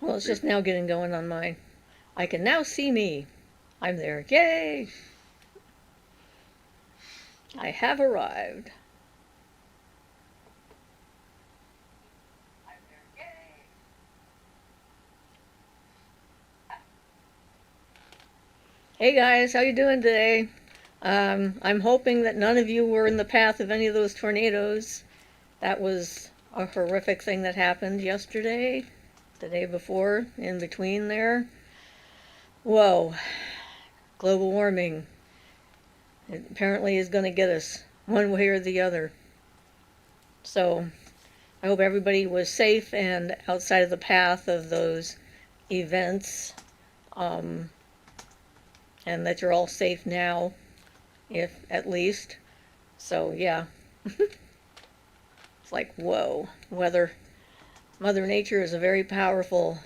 Well, it's just now getting going on mine. I can now see me. I'm there. Yay! I have arrived. Hey guys, how you doing today? I'm hoping that none of you were in the path of any of those tornadoes. That was a horrific thing that happened yesterday, the day before, in between there. Whoa, global warming. It apparently is going to get us one way or the other. So I hope everybody was safe and outside of the path of those events. And that you're all safe now, if at least. So yeah, it's like, whoa, weather. Mother Nature is a very powerful,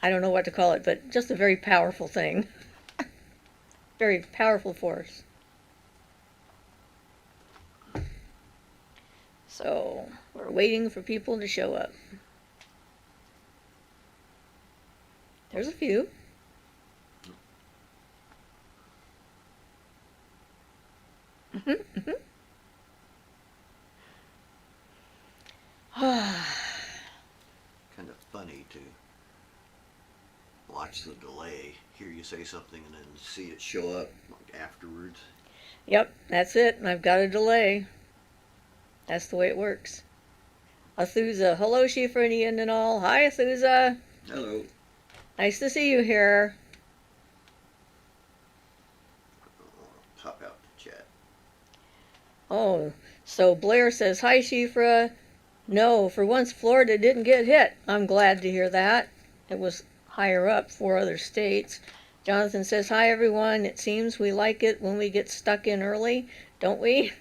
I don't know what to call it, but just a very powerful thing. Very powerful force. So we're waiting for people to show up. There's a few. Kind of funny to watch the delay, hear you say something and then see it show up afterwards. Yep, that's it. I've got a delay. That's the way it works. Athusa. Hello, Siofra and Ian and all. Hi, Athusa. Hello. Nice to see you here. I'll pop out the chat. Oh, so Blair says, hi, Siofra. No, for once Florida didn't get hit. I'm glad to hear that. It was higher up, 4 other states. Jonathan says, hi, everyone. It seems we like it when we get stuck in early, don't we?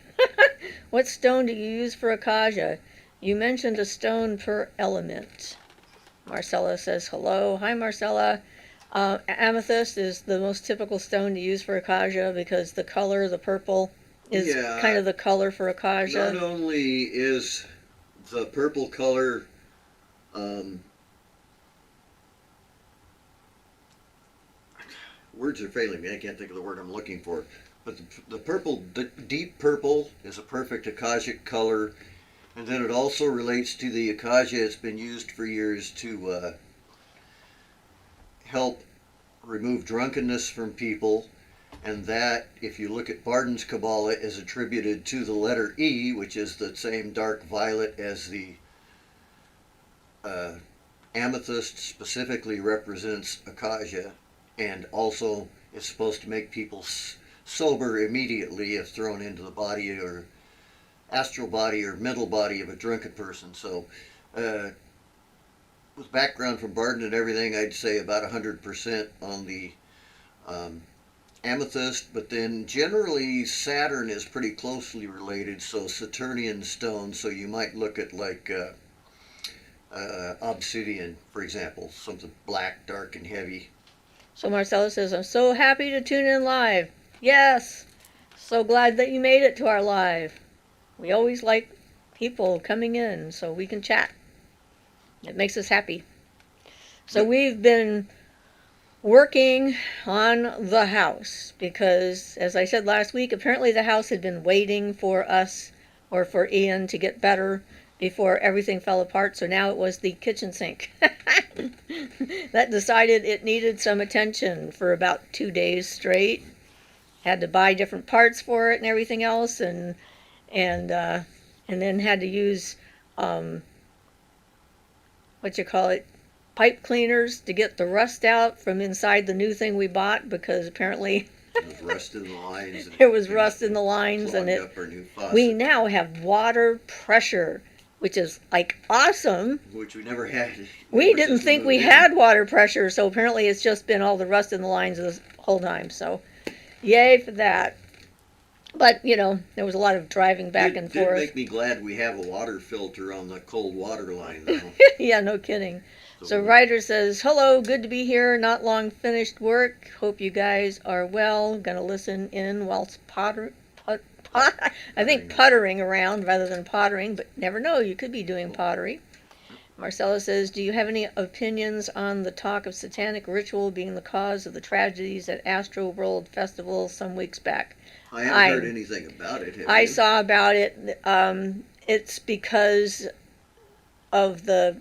What stone do you use for Akaja? You mentioned a stone per element. Marcella says hello. Hi, Marcella. Amethyst is the most typical stone to use for Akaja because the color, the purple, is kind of the color for Akaja. Not only is the purple color words are failing me. I can't think of the word I'm looking for. But the purple, deep purple, is a perfect Akashic color. And then it also relates to the Akaja. It's been used for years to help remove drunkenness from people. And that, if you look at Barden's Kabbalah, is attributed to the letter E, which is the same dark violet as the amethyst specifically represents Akaja. And also is supposed to make people sober immediately if thrown into the body or astral body or mental body of a drunken person. So with background from Barden and everything, I'd say about 100% on the amethyst, but then generally Saturn is pretty closely related, so Saturnian stone, so you might look at like obsidian, for example, something black, dark, and heavy. So Marcella says, I'm so happy to tune in live. Yes, so glad that you made it to our live. We always like people coming in so we can chat. It makes us happy. So we've been working on the house because, as I said last week, apparently the house had been waiting for us or for Ian to get better before everything fell apart. So now it was the kitchen sink that decided it needed some attention for about 2 days straight. Had to buy different parts for it and everything else, and then had to use pipe cleaners to get the rust out from inside the new thing we bought, because apparently it was rust in the lines. There was rust in the lines, and we now have water pressure, which is like awesome. Which we never had. We didn't think we had water pressure, so apparently it's just been all the rust in the lines this whole time. So yay for that. But, you know, there was a lot of driving back and forth. It did make me glad we have a water filter on the cold water line, though. Yeah, no kidding. So Ryder says, hello, good to be here. Not long finished work. Hope you guys are well. Gonna listen in whilst puttering around rather than pottering, but never know. You could be doing pottery. Marcella says, do you have any opinions on the talk of satanic ritual being the cause of the tragedies at Astro World Festival some weeks back? I haven't heard anything about it. I saw about it. It's because of the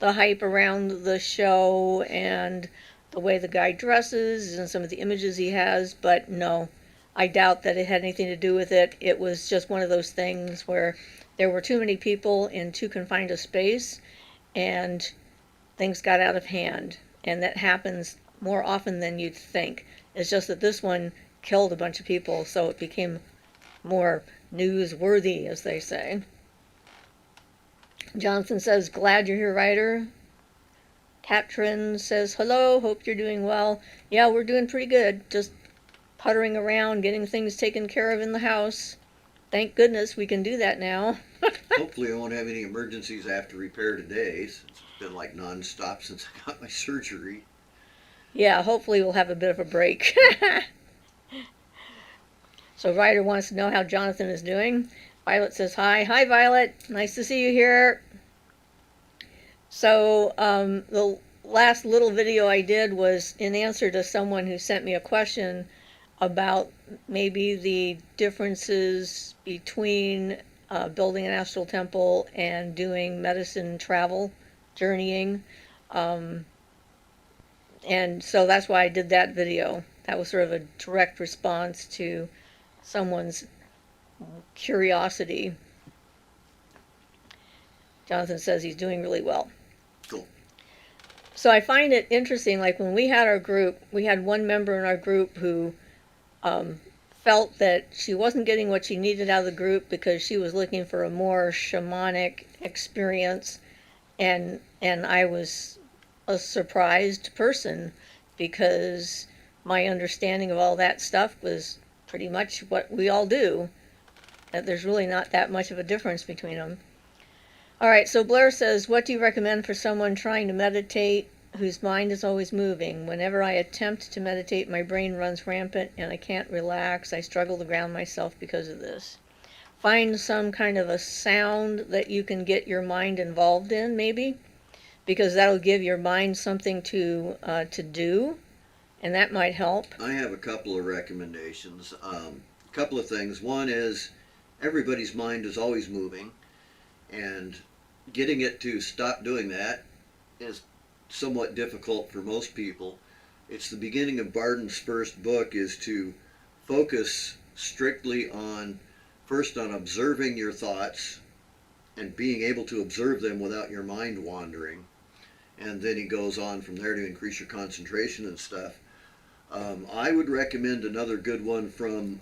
hype around the show and the way the guy dresses and some of the images he has, but no, I doubt that it had anything to do with it. It was just one of those things where there were too many people in too confined a space and things got out of hand, and that happens more often than you'd think. It's just that this one killed a bunch of people, so it became more newsworthy, as they say. Johnson says, glad you're here, Ryder. Katrin says, hello, hope you're doing well. Yeah, we're doing pretty good. Just puttering around, getting things taken care of in the house. Thank goodness we can do that now. Hopefully I won't have any emergencies after repair today. It's been like non-stop since I got my surgery. Yeah, hopefully we'll have a bit of a break. So Ryder wants to know how Jonathan is doing. Violet says hi. Hi, Violet. Nice to see you here. So the last little video I did was in answer to someone who sent me a question about maybe the differences between building an astral temple and doing medicine travel, journeying. And so that's why I did that video. That was sort of a direct response to someone's curiosity. Jonathan says he's doing really well. Cool. So I find it interesting, like when we had our group, we had one member in our group who felt that she wasn't getting what she needed out of the group because she was looking for a more shamanic experience, and I was a surprised person because my understanding of all that stuff was pretty much what we all do, that there's really not that much of a difference between them. All right, so Blair says, what do you recommend for someone trying to meditate whose mind is always moving? Whenever I attempt to meditate, my brain runs rampant and I can't relax. I struggle to ground myself because of this. Find some kind of a sound that you can get your mind involved in, maybe, because that'll give your mind something to do, and that might help. I have a couple of recommendations. A couple of things. One is everybody's mind is always moving, and getting it to stop doing that is somewhat difficult for most people. It's the beginning of Barden's first book, is to focus strictly on, first on observing your thoughts and being able to observe them without your mind wandering. And then he goes on from there to increase your concentration and stuff. I would recommend another good one from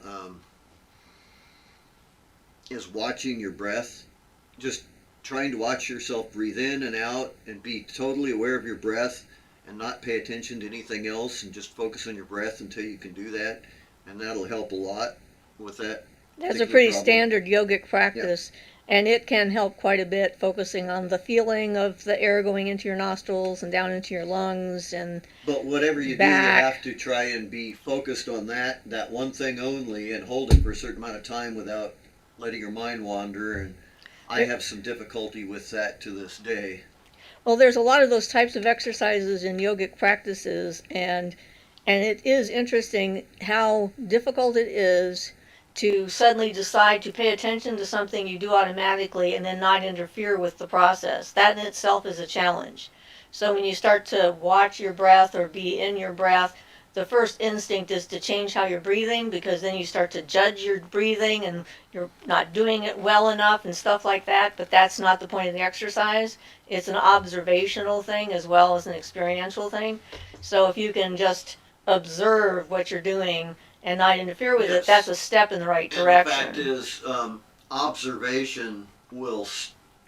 is watching your breath. Just trying to watch yourself breathe in and out and be totally aware of your breath and not pay attention to anything else and just focus on your breath until you can do that, and that'll help a lot with that. That's a pretty standard yogic practice, and it can help quite a bit, focusing on the feeling of the air going into your nostrils and down into your lungs and But whatever you back. do, you have to try and be focused on that one thing only and hold it for a certain amount of time without letting your mind wander, and I have some difficulty with that to this day. Well, there's a lot of those types of exercises in yogic practices, and it is interesting how difficult it is to suddenly decide to pay attention to something you do automatically and then not interfere with the process. That in itself is a challenge. So when you start to watch your breath or be in your breath, the first instinct is to change how you're breathing, because then you start to judge your breathing and you're not doing it well enough and stuff like that. But that's not the point of the exercise. It's an observational thing as well as an experiential thing. So if you can just observe what you're doing and not interfere with it, that's a step in the right direction. And the fact is, observation will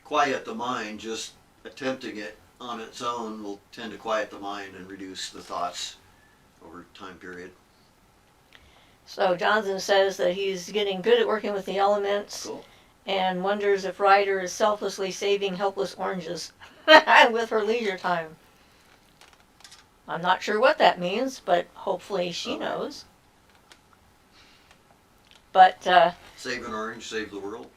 quiet the mind. Just attempting it on its own will tend to quiet the mind and reduce the thoughts over time period. So Jonathan says that he's getting good at working with the elements. Cool. And wonders if Ryder is selflessly saving helpless oranges with her leisure time. I'm not sure what that means, but hopefully she knows. But save an orange, save the world.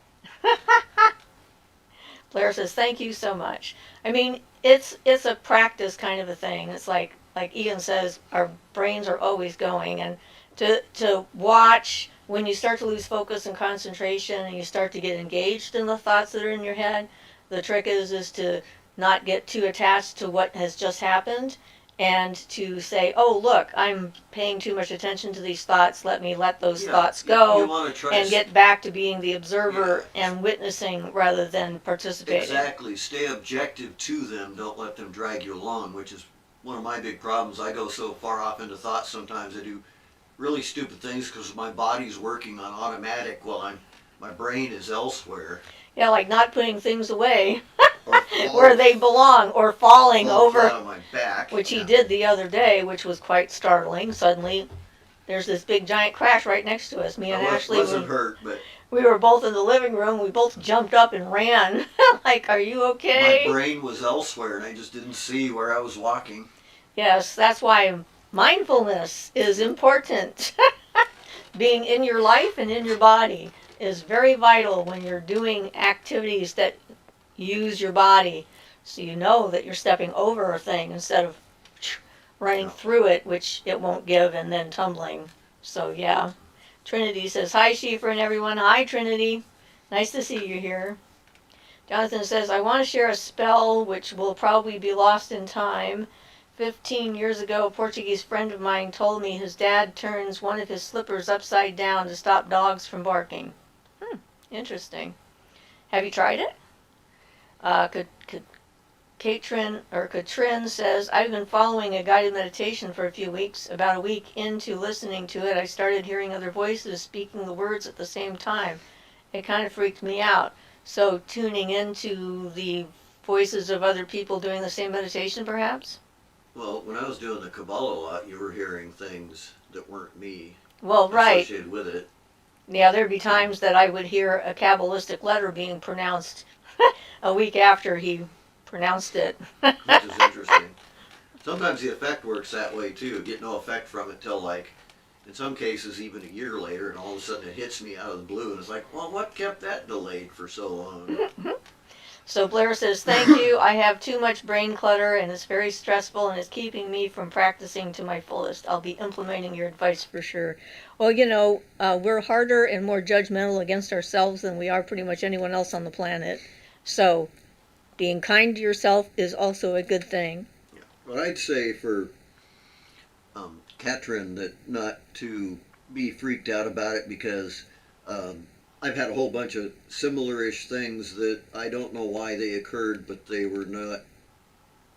Blair says, thank you so much. I mean, it's a practice kind of a thing. It's like Ian says, our brains are always going, and to watch when you start to lose focus and concentration and you start to get engaged in the thoughts that are in your head, the trick is to not get too attached to what has just happened and to say, oh, look, I'm paying too much attention to these thoughts. Let me let those thoughts go and get back to being the observer and witnessing rather than participating. Exactly. Stay objective to them. Don't let them drag you along, which is one of my big problems. I go so far off into thoughts sometimes. I do really stupid things because my body's working on automatic while my brain is elsewhere. Yeah, like not putting things away where they belong, or falling over, on my back, which he did the other day, which was quite startling. Suddenly, there's this big giant crash right next to us. Me and Ashley wasn't hurt, but we were both in the living room. We both jumped up and ran. Like, are you okay? My brain was elsewhere, and I just didn't see where I was walking. Yes, that's why mindfulness is important. Being in your life and in your body is very vital when you're doing activities that use your body, so you know that you're stepping over a thing instead of running through it, which it won't give, and then tumbling. So yeah. Trinity says, hi Siofra and everyone. Hi Trinity. Nice to see you here. Jonathan says, I want to share a spell which will probably be lost in time. 15 years ago, a Portuguese friend of mine told me his dad turns one of his slippers upside down to stop dogs from barking. Interesting. Have you tried it? Katrin says, I've been following a guided meditation for a few weeks. About a week into listening to it, I started hearing other voices speaking the words at the same time. It kind of freaked me out. So tuning into the voices of other people doing the same meditation, perhaps? Well, when I was doing the Kabbalah a lot, you were hearing things that weren't me. Well, right. Associated with it. Yeah, there'd be times that I would hear a Kabbalistic letter being pronounced a week after he pronounced it. Which is interesting. Sometimes the effect works that way too. Get no effect from it till, like, in some cases even a year later, and all of a sudden it hits me out of the blue, and it's like, well, what kept that delayed for so long? So Blair says, thank you. I have too much brain clutter and it's very stressful and it's keeping me from practicing to my fullest. I'll be implementing your advice for sure. Well, you know, we're harder and more judgmental against ourselves than we are pretty much anyone else on the planet. So being kind to yourself is also a good thing. Yeah. But I'd say for Katrin that not to be freaked out about it, because I've had a whole bunch of similar-ish things that I don't know why they occurred, but they were not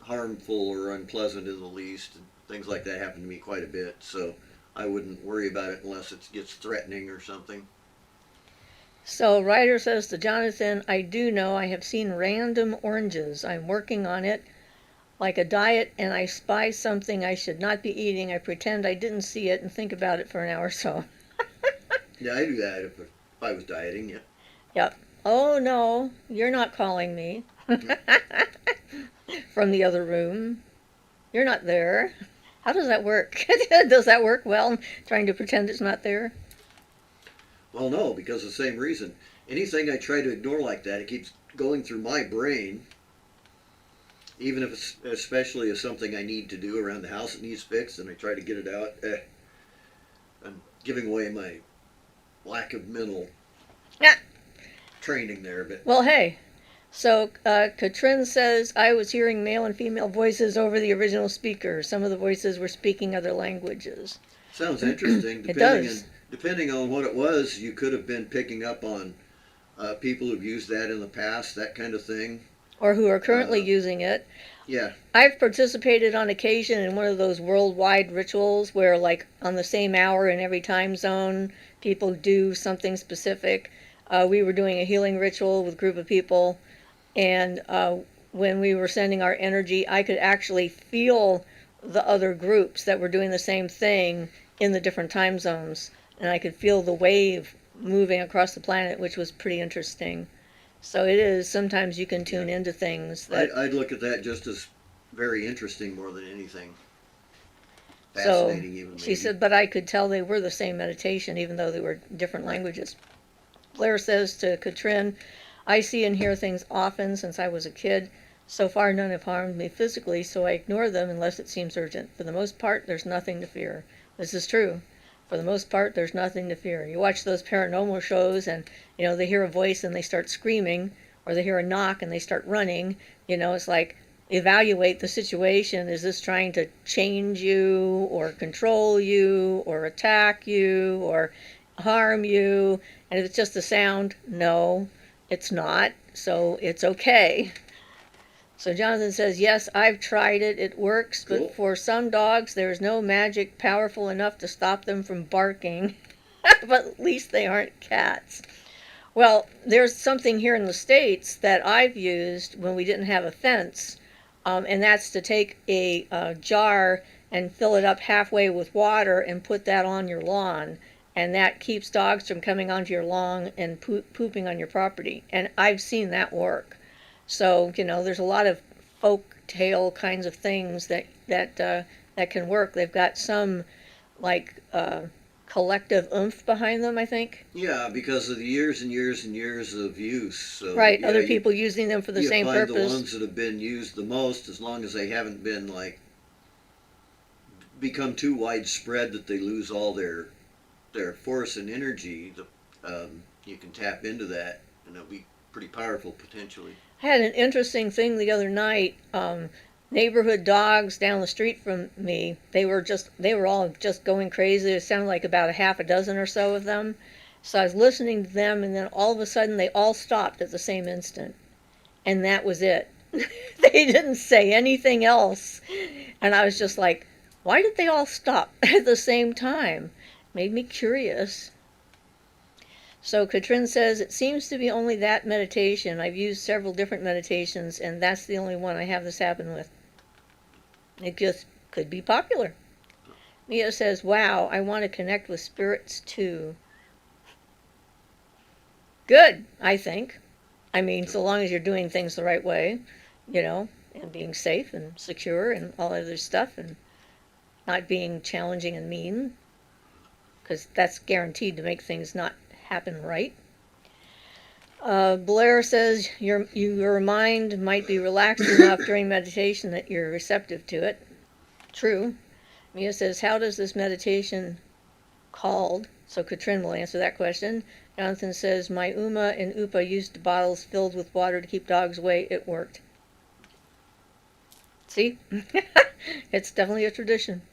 harmful or unpleasant in the least. And things like that happen to me quite a bit, so I wouldn't worry about it unless it gets threatening or something. So Ryder says to Jonathan, I do know I have seen random oranges. I'm working on it like a diet, and I spy something I should not be eating. I pretend I didn't see it and think about it for an hour or so. Yeah, I do that if I was dieting, yeah. Yep. Oh, no, you're not calling me. From the other room. You're not there. How does that work? Does that work well, trying to pretend it's not there? Well, no, because of the same reason. Anything I try to ignore like that, it keeps going through my brain, even if it's, especially if something I need to do around the house that needs fixed, and I try to get it out. I'm giving away my lack of mental training there, but well, hey. So Katrin says, I was hearing male and female voices over the original speaker. Some of the voices were speaking other languages. Sounds interesting. It does. Depending on what it was, you could have been picking up on people who've used that in the past, that kind of thing. Or who are currently using it. Yeah. I've participated on occasion in one of those worldwide rituals where, like, on the same hour in every time zone, people do something specific. We were doing a healing ritual with a group of people, and when we were sending our energy, I could actually feel the other groups that were doing the same thing in the different time zones, and I could feel the wave moving across the planet, which was pretty interesting. So it is, sometimes you can tune into things that... I'd look at that just as very interesting more than anything. Fascinating, so, even maybe. she said, but I could tell they were the same meditation, even though they were different languages. Blair says to Katrin, I see and hear things often since I was a kid. So far, none have harmed me physically, so I ignore them unless it seems urgent. For the most part, there's nothing to fear. This is true. For the most part, there's nothing to fear. You watch those paranormal shows and, they hear a voice and they start screaming, or they hear a knock and they start running. It's like, evaluate the situation. Is this trying to change you or control you or attack you or harm you? And if it's just a sound, no, it's not. So it's okay. So Jonathan says, yes, I've tried it. It works, Cool. but for some dogs, there's no magic powerful enough to stop them from barking. But at least they aren't cats. Well, there's something here in the States that I've used when we didn't have a fence, and that's to take a jar and fill it up halfway with water and put that on your lawn. And that keeps dogs from coming onto your lawn and pooping on your property. And I've seen that work. So, there's a lot of folk tale kinds of things that can work. They've got some, like, collective oomph behind them, I think. Yeah, because of the years and years and years of use. So, Right, yeah, other people using them for the same purpose. purpose. The ones that have been used the most, as long as they haven't been, become too widespread that they lose all their force and energy, you can tap into that, and it'll be pretty powerful potentially. I had an interesting thing the other night. Neighborhood dogs down the street from me, they were all just going crazy. It sounded like about a half a dozen or so of them. So I was listening to them, and then all of a sudden they all stopped at the same instant. And that was it. They didn't say anything else. And I was just like, why did they all stop at the same time? Made me curious. So Katrin says, it seems to be only that meditation. I've used several different meditations, and that's the only one I have this happen with. It just could be popular. Mia says, wow, I want to connect with spirits too. Good, I think. I mean, so long as you're doing things the right way, and being safe and secure and all other stuff, and not being challenging and mean, because that's guaranteed to make things not happen right. Blair says your mind might be relaxed enough during meditation that you're receptive to it. True. Mia says, how does this meditation called? So Katrin will answer that question. Jonathan says, my Uma and Upa used bottles filled with water to keep dogs away. It worked. See? It's definitely a tradition.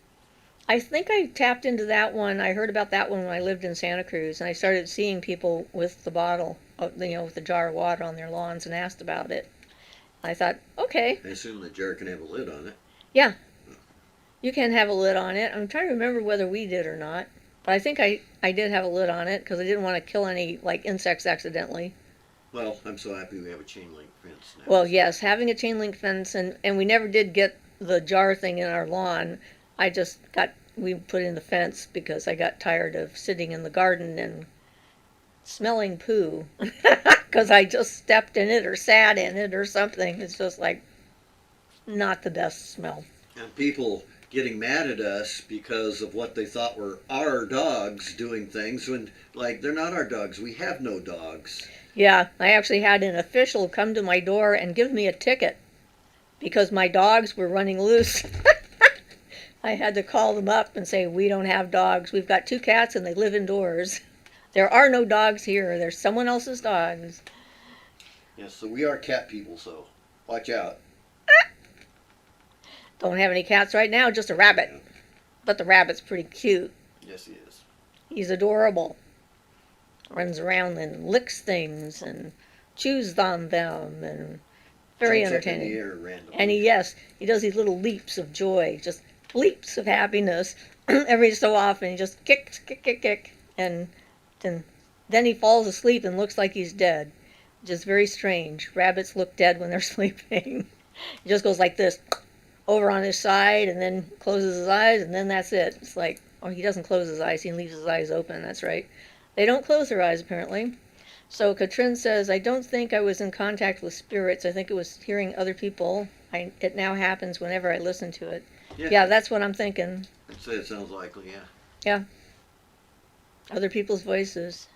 I think I tapped into that one. I heard about that one when I lived in Santa Cruz, and I started seeing people with the bottle, with the jar of water on their lawns, and asked about it. I thought, okay. I assume the jar can have a lid on it. Yeah. You can have a lid on it. I'm trying to remember whether we did or not. But I think I did have a lid on it because I didn't want to kill any insects accidentally. Well, I'm so happy we have a chain link fence now. Well, yes, having a chain link fence, and we never did get the jar thing in our lawn. We put in the fence because I got tired of sitting in the garden and smelling poo because I just stepped in it or sat in it or something. It's just not the best smell. And people getting mad at us because of what they thought were our dogs doing things when, they're not our dogs. We have no dogs. Yeah, I actually had an official come to my door and give me a ticket because my dogs were running loose. I had to call them up and say, we don't have dogs. We've got 2 cats and they live indoors. There are no dogs here. There's someone else's dogs. Yes, so we are cat people, so watch out. Don't have any cats right now, just a rabbit. Yeah. But the rabbit's pretty cute. Yes, he is. He's adorable. Runs around and licks things and chews on them and very Jumps up in entertaining. the air randomly. And he does these little leaps of joy, just leaps of happiness every so often. He just kicks, kick, kick, kick, and then he falls asleep and looks like he's dead, which is very strange. Rabbits look dead when they're sleeping. He just goes like this, over on his side, and then closes his eyes, and then that's it. It's he doesn't close his eyes, he leaves his eyes open, that's right. They don't close their eyes, apparently. So Katrin says, I don't think I was in contact with spirits. I think it was hearing other people. It now happens whenever I listen to it. Yeah, that's what I'm thinking. I'd say it sounds likely, yeah. Yeah. Other people's voices.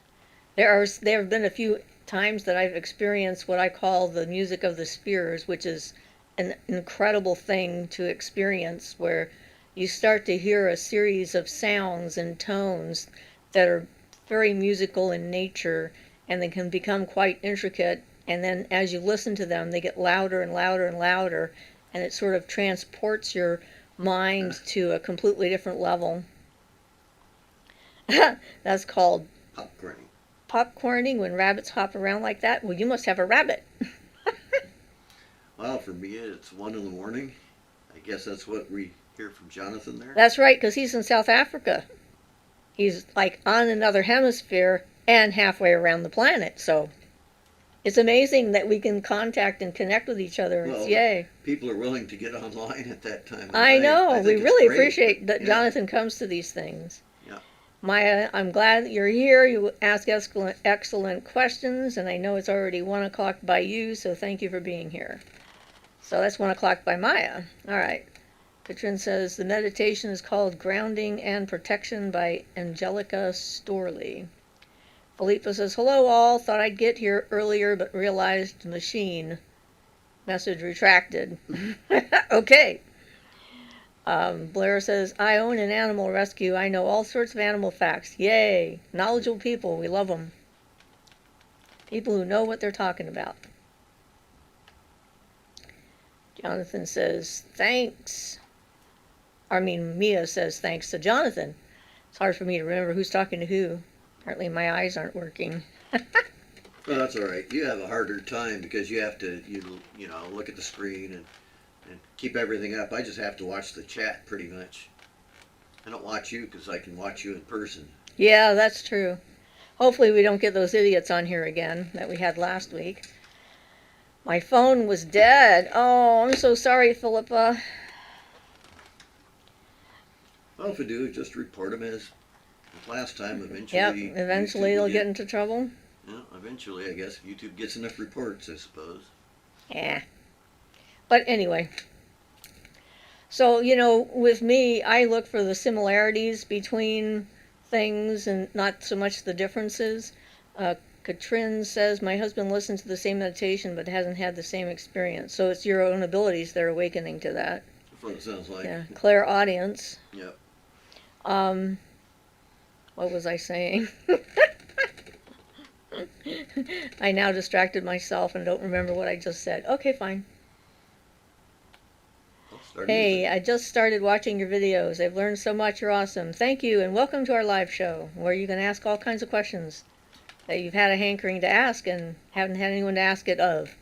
There have been a few times that I've experienced what I call the music of the spheres, which is an incredible thing to experience, where you start to hear a series of sounds and tones that are very musical in nature, and they can become quite intricate, and then as you listen to them they get louder and louder and louder, and it sort of transports your mind to a completely different level. That's called Popcorning. Popcorning, when rabbits hop around like that. Well, you must have a rabbit. Well, for me, it's 1 in the morning. I guess that's what we hear from Jonathan there. That's right, because he's in South Africa. He's like on another hemisphere and halfway around the planet. So it's amazing that we can contact and connect with each other. Well, it's yay. People are willing to get online at that time. I know. I We think really it's great. appreciate that Yeah. Jonathan comes to these things. Yeah. Maya, I'm glad that you're here. You ask excellent questions, and I know it's already 1 o'clock by you, so thank you for being here. So that's 1 o'clock by Maya. All right. Katrin says the meditation is called Grounding and Protection by Angelica Storley. Philippa says, hello all. Thought I'd get here earlier, but realized machine. Message retracted. Okay. Blair says, I own an animal rescue. I know all sorts of animal facts. Yay. Knowledgeable people. We love them. People who know what they're talking about. Jonathan says, thanks. Mia says thanks to Jonathan. It's hard for me to remember who's talking to who. Apparently my eyes aren't working. Well, that's all right. You have a harder time because you have to, look at the screen and keep everything up. I just have to watch the chat pretty much. I don't watch you because I can watch you in person. Yeah, that's true. Hopefully we don't get those idiots on here again that we had last week. My phone was dead. Oh, I'm so sorry, Philippa. Well, if we do, just report them as last time. Eventually, Yep, eventually they'll get into trouble. Yeah, eventually, I guess, if YouTube gets enough reports, I suppose. Yeah. But anyway. So, with me, I look for the similarities between things and not so much the differences. Katrin says, my husband listens to the same meditation but hasn't had the same experience. So it's your own abilities that are awakening to that. That's what it sounds like. Yeah, clairaudience. Yep. What was I saying? I now distracted myself and don't remember what I just said. Okay, fine. Hey, I just started watching your videos. I've learned so much. You're awesome. Thank you, and welcome to our live show, where you can ask all kinds of questions that you've had a hankering to ask and haven't had anyone to ask it of.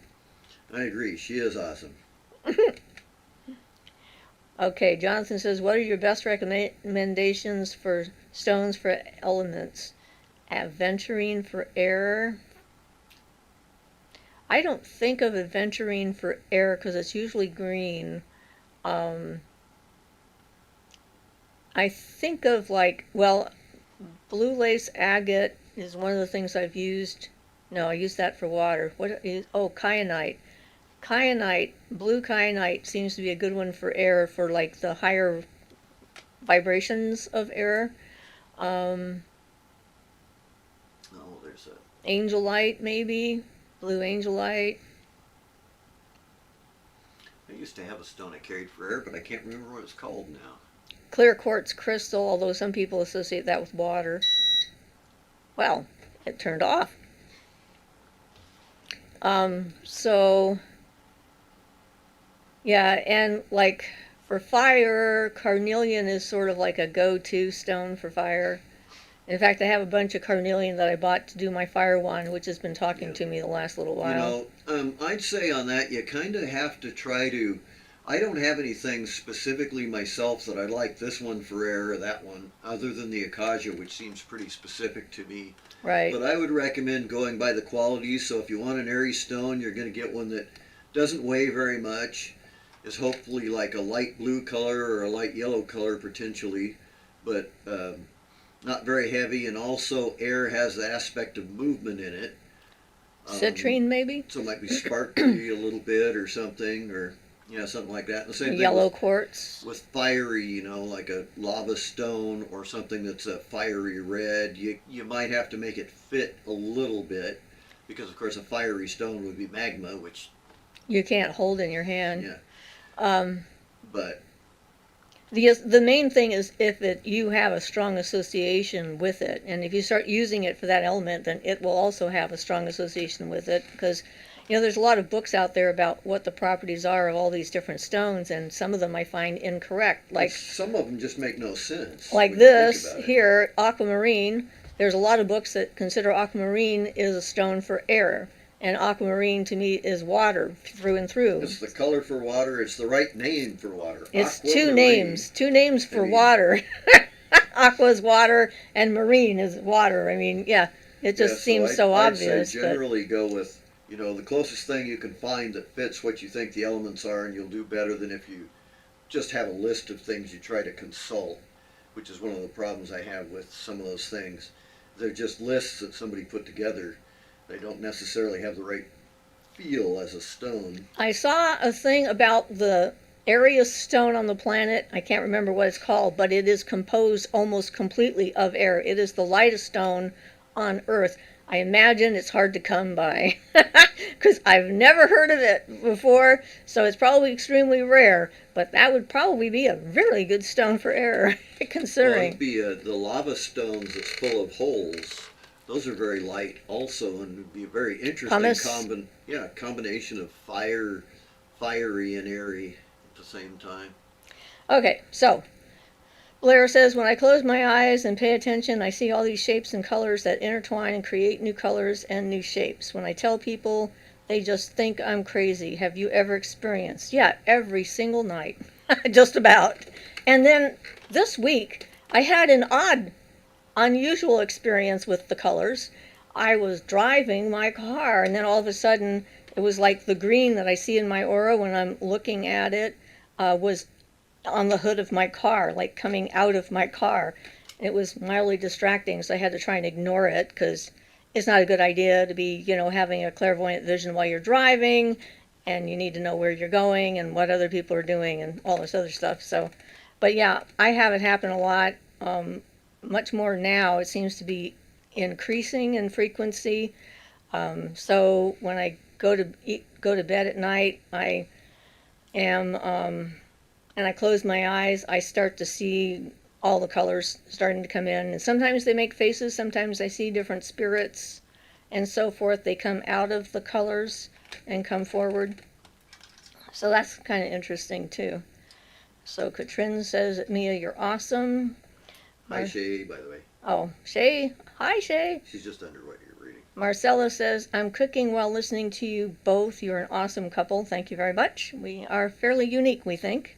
I agree. She is awesome. Okay, Jonathan says, what are your best recommendations for stones for elements? Aventurine for air. I don't think of aventurine for air because it's usually green. I think of blue lace agate is one of the things I've used. No, I use that for water. Kyanite. Kyanite, blue kyanite seems to be a good one for air, for like the higher vibrations of air. There's a Angelite, maybe. Blue angelite. I used to have a stone I carried for air, but I can't remember what it's called now. Clear quartz crystal, although some people associate that with water. Well, it turned off. Yeah, and like for fire, carnelian is sort of like a go-to stone for fire. In fact, I have a bunch of carnelian that I bought to do my fire wand, which has been talking to me the last little while. I'd say on that, you kind of have to try to... I don't have anything specifically myself that I like this one for air or that one, other than the acacia, which seems pretty specific to me. Right. But I would recommend going by the qualities. So if you want an airy stone, you're going to get one that doesn't weigh very much, is hopefully like a light blue color or a light yellow color potentially, but not very heavy, and also air has the aspect of movement in it. Citrine, maybe? So it might be sparkly a little bit or something, or something like that. The same Yellow thing quartz. with fiery, like a lava stone or something that's a fiery red. You might have to make it fit a little bit. because of course a fiery stone would be magma, which You can't hold in your hand. yeah, Um, but the main thing is if you have a strong association with it, and if you start using it for that element, then it will also have a strong association with it. Because, there's a lot of books out there about what the properties are of all these different stones, and some of them I find incorrect. Like some of them just make no sense. Like this here, aquamarine. There's a lot of books that consider aquamarine is a stone for air. And aquamarine to me is water through and through. It's the color for water. It's the right name for water. It's two names for water. Aqua is water and marine is water. I mean, yeah, it just seems so obvious. I'd generally go with, the closest thing you can find that fits what you think the elements are, and you'll do better than if you just have a list of things you try to consult, which is one of the problems I have with some of those things. They're just lists that somebody put together. They don't necessarily have the right feel as a stone. I saw a thing about the airiest stone on the planet. I can't remember what it's called, but it is composed almost completely of air. It is the lightest stone on Earth. I imagine it's hard to come by because I've never heard of it before, so it's probably extremely rare, but that would probably be a very good stone for air, considering. Well, it'd be the lava stones that's full of holes. Those are very light also, and would be a very interesting combination of fiery and airy at the same time. Okay, so Blair says, when I close my eyes and pay attention, I see all these shapes and colors that intertwine and create new colors and new shapes. When I tell people, they just think I'm crazy. Have you ever experienced? Yeah, every single night, just about. And then this week, I had an unusual experience with the colors. I was driving my car, and then all of a sudden it was like the green that I see in my aura when I'm looking at it was on the hood of my car, like coming out of my car. It was mildly distracting, so I had to try and ignore it because it's not a good idea to be, having a clairvoyant vision while you're driving, and you need to know where you're going and what other people are doing and all this other stuff. So, but yeah, I have it happen a lot. Much more now. It seems to be increasing in frequency. So when I go to bed at night, I am, and I close my eyes, I start to see all the colors starting to come in. And sometimes they make faces, sometimes I see different spirits and so forth. They come out of the colors and come forward. So that's kind of interesting too. So Katrin says, Mia, you're awesome. Hi, Shay, by the way. Oh, Shay. Hi, Shay. She's just under what you're reading. Marcella says, I'm cooking while listening to you both. You're an awesome couple. Thank you very much. We are fairly unique, we think.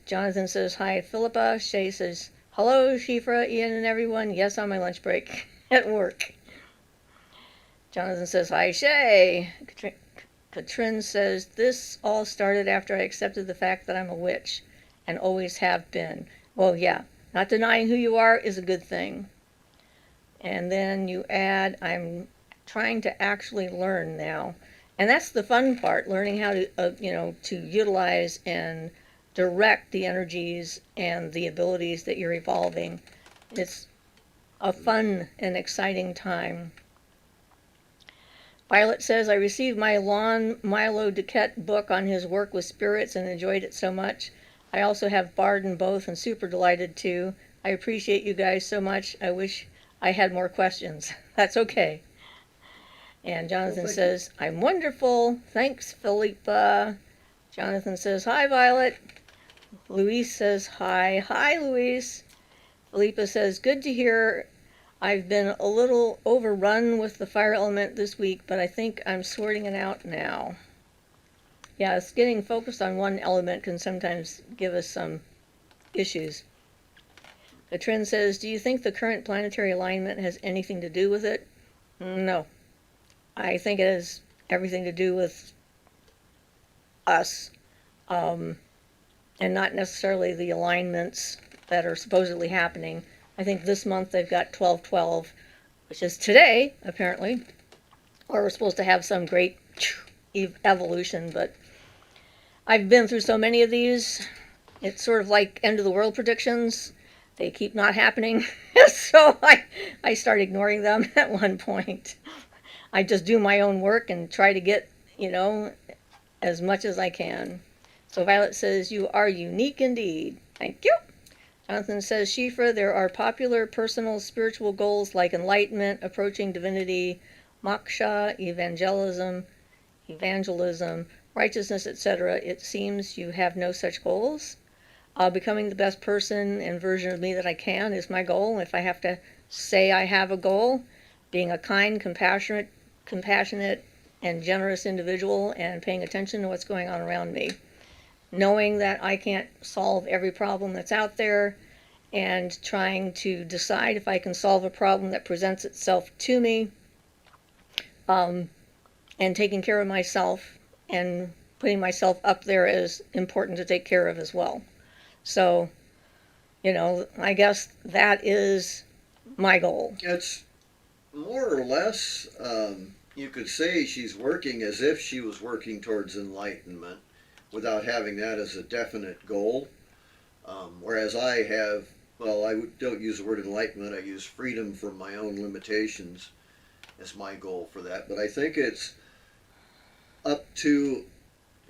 Jonathan says, hi, Philippa. Shay says, hello, Siofra, Ian, and everyone. Yes, on my lunch break at work. Jonathan says, hi, Shay. Katrin says, this all started after I accepted the fact that I'm a witch and always have been. Well, yeah. Not denying who you are is a good thing. And then you add, I'm trying to actually learn now. And that's the fun part, learning how to, to utilize and direct the energies and the abilities that you're evolving. It's a fun and exciting time. Violet says, I received my Lon Milo Duquette book on his work with spirits and enjoyed it so much. I also have Bard in both and super delighted too. I appreciate you guys so much. I wish I had more questions. That's okay. And Jonathan says, I'm wonderful. Thanks, Philippa. Jonathan says, hi, Violet. Luis says, hi. Hi, Luis. Philippa says, good to hear. I've been a little overrun with the fire element this week, but I think I'm sorting it out now. Yeah, it's getting focused on one element can sometimes give us some issues. Katrin says, do you think the current planetary alignment has anything to do with it? No. I think it has everything to do with us, and not necessarily the alignments that are supposedly happening. I think this month they've got 12/12, which is today, apparently, or we're supposed to have some great evolution, but I've been through so many of these. It's sort of like end of the world predictions. They keep not happening. So I start ignoring them at one point. I just do my own work and try to get, as much as I can. So Violet says, you are unique indeed. Thank you. Jonathan says, Siofra, there are popular personal spiritual goals like enlightenment, approaching divinity, moksha, evangelism, righteousness, etc. It seems you have no such goals. Becoming the best person and version of me that I can is my goal. If I have to say I have a goal, being a kind, compassionate, and generous individual and paying attention to what's going on around me. Knowing that I can't solve every problem that's out there, and trying to decide if I can solve a problem that presents itself to me, and taking care of myself and putting myself up there as important to take care of as well. So, I guess that is my goal. It's more or less, you could say she's working as if she was working towards enlightenment without having that as a definite goal. Whereas I have, don't use the word enlightenment, I use freedom from my own limitations as my goal for that. But I think it's up to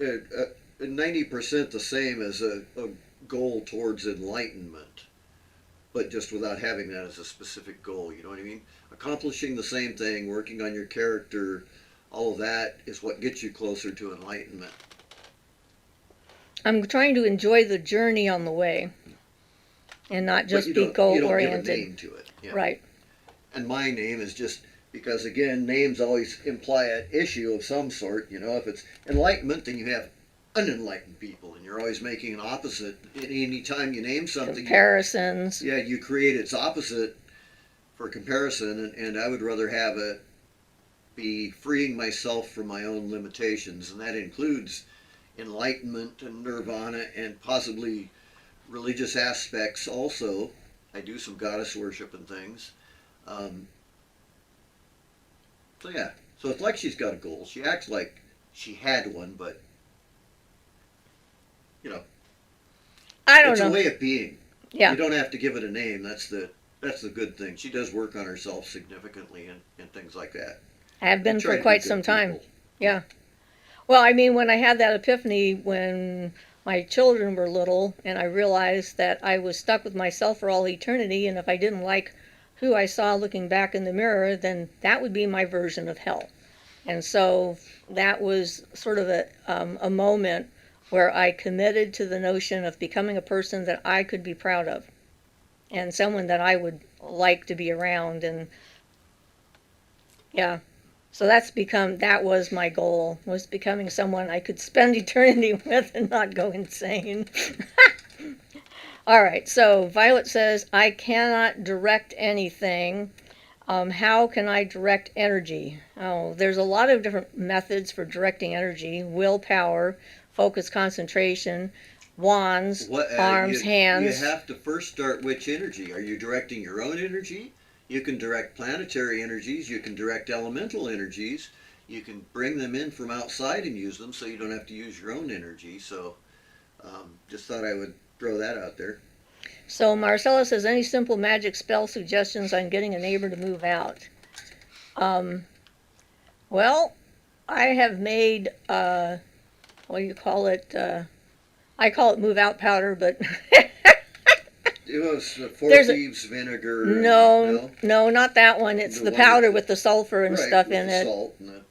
90% the same as a goal towards enlightenment, but just without having that as a specific goal, you know what I mean? Accomplishing the same thing, working on your character, all of that is what gets you closer to enlightenment. I'm trying to enjoy the journey on the way and not just be goal-oriented. You don't give a name to it. Yeah. Right. And my name is just because, again, names always imply an issue of some sort. If it's enlightenment, then you have unenlightened people, and you're always making an opposite. Any time you name something, comparisons. You create its opposite for comparison, and I would rather have it be freeing myself from my own limitations, and that includes enlightenment and nirvana and possibly religious aspects also. I do some goddess worship and things. So it's like she's got a goal. She acts like she had one, but I don't know. It's a way of being. Yeah. You don't have to give it a name. That's the good thing. She does work on herself significantly and things like that. I have been for quite some time. Yeah. Well, when I had that epiphany when my children were little, and I realized that I was stuck with myself for all eternity, and if I didn't like who I saw looking back in the mirror, then that would be my version of hell. And so that was sort of a moment where I committed to the notion of becoming a person that I could be proud of and someone that I would like to be around. And yeah, so that was my goal, was becoming someone I could spend eternity with and not go insane. All right, so Violet says, I cannot direct anything. How can I direct energy? Oh, there's a lot of different methods for directing energy. Willpower, focus, concentration, wands, arms, hands. You have to first start which energy. Are you directing your own energy? You can direct planetary energies. You can direct elemental energies. You can bring them in from outside and use them, so you don't have to use your own energy. So just thought I would throw that out there. So Marcella says, any simple magic spell suggestions on getting a neighbor to move out? Well, I have made, what do you call it? I call it move out powder, but It was Four Thieves vinegar. No, not that one. It's the powder with the sulfur and stuff in it. Salt and the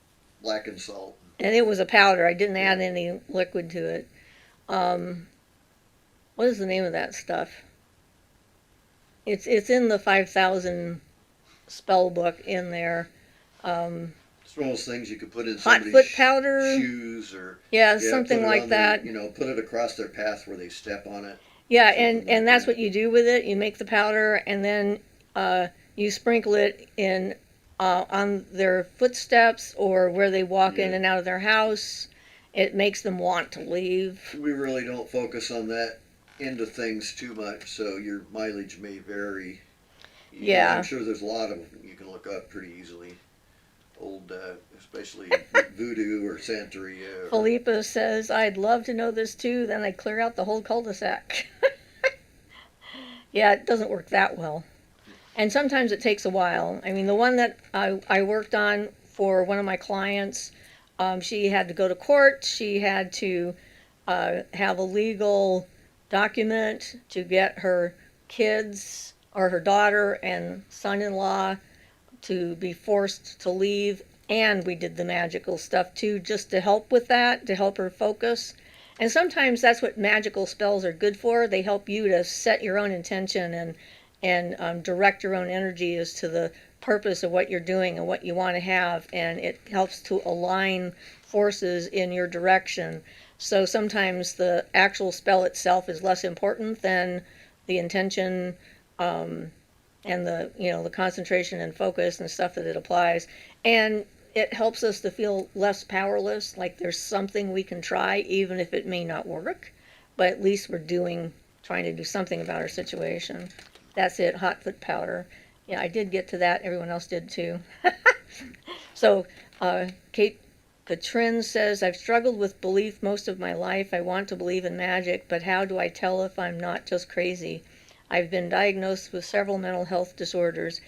blackened salt. And it was a powder. I didn't add any liquid to it. What is the name of that stuff? It's in the 5,000 spell book in there. It's one of those things you could put in hot somebody's foot powder, shoes or something like that. Put it across their path where they step on it. Yeah, and that's what you do with it. You make the powder, and then you sprinkle it in on their footsteps or where they walk in and out of their house. It makes them want to leave. We really don't focus on that end of things too much, so your mileage may vary. I'm sure there's a lot of them you can look up pretty easily. Old, especially voodoo or Santeria. Philippa says, I'd love to know this too, then I'd clear out the whole cul-de-sac. Yeah, it doesn't work that well. And sometimes it takes a while. The one that I worked on for one of my clients. She had to go to court. She had to have a legal document to get her kids or her daughter and son-in-law to be forced to leave. And we did the magical stuff too, just to help with that, to help her focus. And sometimes that's what magical spells are good for. They help you to set your own intention and direct your own energy as to the purpose of what you're doing and what you want to have. And it helps to align forces in your direction. So sometimes the actual spell itself is less important than the intention and the concentration and focus and stuff that it applies. And it helps us to feel less powerless, like there's something we can try, even if it may not work, but at least we're trying to do something about our situation. That's it, hot foot powder. Yeah, I did get to that. Everyone else did too. So, Kate Katrin says, I've struggled with belief most of my life. I want to believe in magic, but how do I tell if I'm not just crazy? I've been diagnosed with several mental health disorders.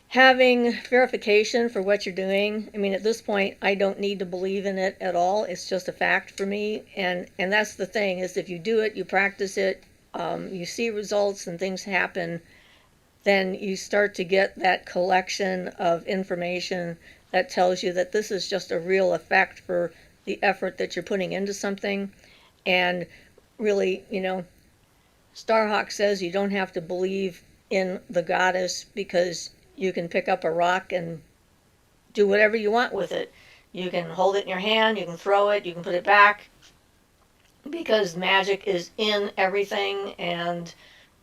Having verification for what you're doing, I mean, at this point, I don't need to believe in it at all. It's just a fact for me. And that's the thing, is if you do it, you practice it, you see results and things happen, then you start to get that collection of information that tells you that this is just a real effect for the effort that you're putting into something. And really, Starhawk says you don't have to believe in the goddess, because you can pick up a rock and do whatever you want with it. You can hold it in your hand, you can throw it, you can put it back, because magic is in everything, and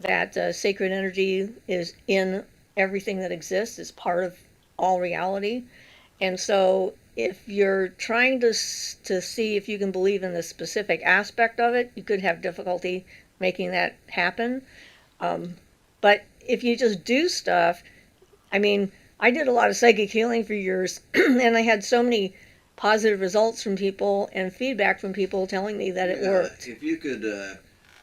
that sacred energy is in everything that exists, is part of all reality. And so if you're trying to see if you can believe in the specific aspect of it, you could have difficulty making that happen. But if you just do stuff, I mean, I did a lot of psychic healing for years, and I had so many positive results from people and feedback from people telling me that it worked. If you could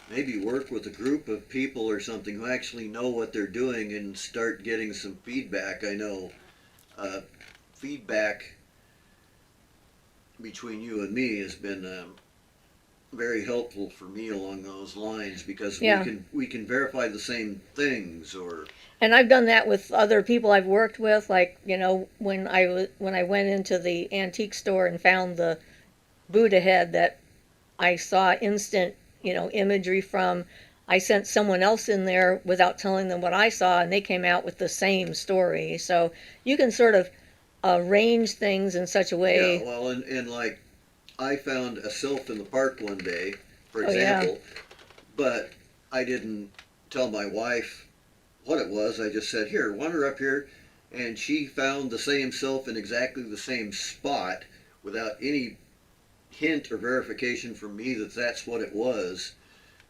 maybe work with a group of people or something who actually know what they're doing and start getting some feedback. I know feedback between you and me has been very helpful for me along those lines, because we can verify the same things. And I've done that with other people I've worked with, like, when I went into the antique store and found the Buddha head that I saw instant imagery from, I sent someone else in there without telling them what I saw, and they came out with the same story. So you can sort of arrange things in such a way. Yeah, well, and like, I found a sylph in the park one day, for example, but I didn't tell my wife what it was. I just said, here, wander up here, and she found the same sylph in exactly the same spot without any hint or verification from me that that's what it was.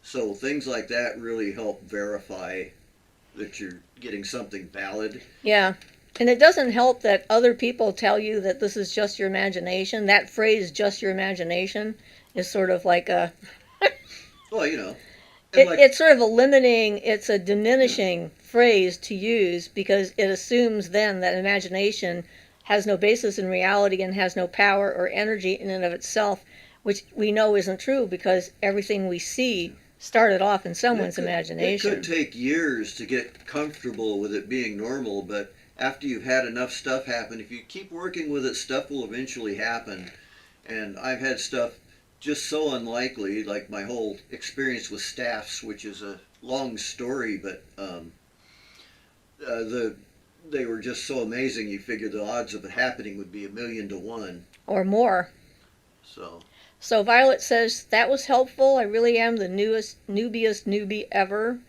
So things like that really help verify that you're getting something valid. Yeah. And it doesn't help that other people tell you that this is just your imagination. That phrase, just your imagination, is sort of like a... Well, it's sort of a limiting, it's a diminishing phrase to use, because it assumes then that imagination has no basis in reality and has no power or energy in and of itself, which we know isn't true, because everything we see started off in someone's imagination. It could take years to get comfortable with it being normal, but after you've had enough stuff happen, if you keep working with it, stuff will eventually happen. And I've had stuff just so unlikely, like my whole experience with staffs, which is a long story, but they were just so amazing. You figure the odds of it happening would be 1,000,000 to 1. Or more. So Violet says, that was helpful. I really am the newbiest newbie ever.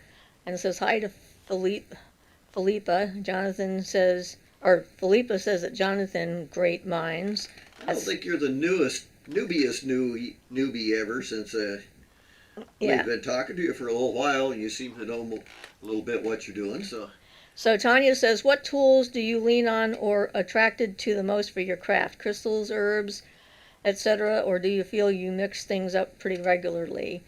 And says hi to Philippa. Jonathan says, or Philippa says that Jonathan, great minds. I don't think you're the newbiest newbie ever, since we've been talking to you for a little while, and you seem to know a little bit what you're doing. So Tanya says, what tools do you lean on or attracted to the most for your craft? Crystals, herbs, etc., or do you feel you mix things up pretty regularly?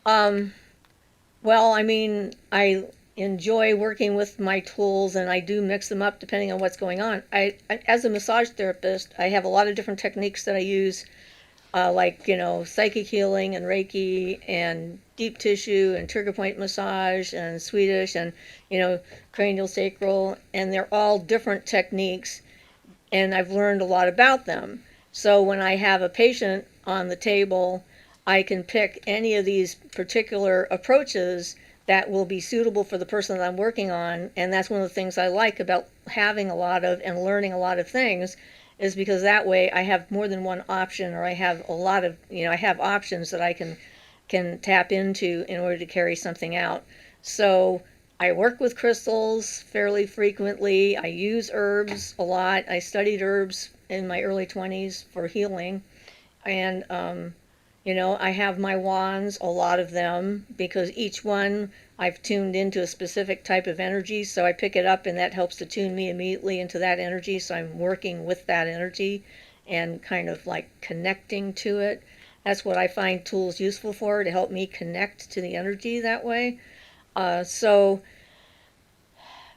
Well, I mean, I enjoy working with my tools, and I do mix them up depending on what's going on. As a massage therapist, I have a lot of different techniques that I use, like, psychic healing and Reiki and deep tissue and trigger point massage and Swedish and, cranial sacral, and they're all different techniques, and I've learned a lot about them. So when I have a patient on the table, I can pick any of these particular approaches that will be suitable for the person that I'm working on. And that's one of the things I like about having a lot of and learning a lot of things, is because that way I have more than one option, or I have a lot of, I have options that I can tap into in order to carry something out. So I work with crystals fairly frequently. I use herbs a lot. I studied herbs in my early 20s for healing. And I have my wands, a lot of them, because each one I've tuned into a specific type of energy. So I pick it up, and that helps to tune me immediately into that energy. So I'm working with that energy and kind of like connecting to it. That's what I find tools useful for, to help me connect to the energy that way. So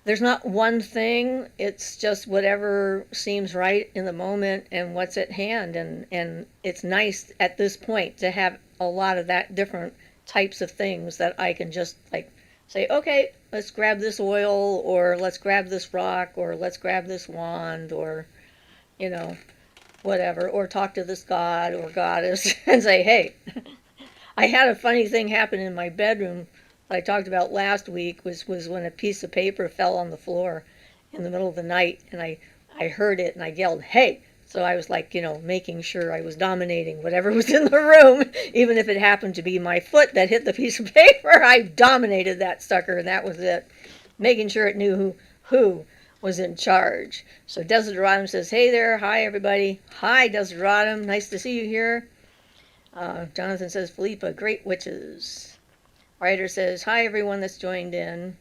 there's not one thing. It's just whatever seems right in the moment and what's at hand. And it's nice at this point to have a lot of that different types of things that I can just like say, okay, let's grab this oil, or let's grab this rock, or let's grab this wand, or, whatever, or talk to this god or goddess and say, hey, I had a funny thing happen in my bedroom I talked about last week, was when a piece of paper fell on the floor in the middle of the night, and I heard it, and I yelled, hey! So I was like, making sure I was dominating whatever was in the room. Even if it happened to be my foot that hit the piece of paper, I dominated that sucker, and that was it. Making sure it knew who was in charge. So Desideраtum says, hey there, hi everybody. Hi Desideраtum, nice to see you here. Jonathan says, Philippa, great witches. Ryder says, hi everyone that's joined in.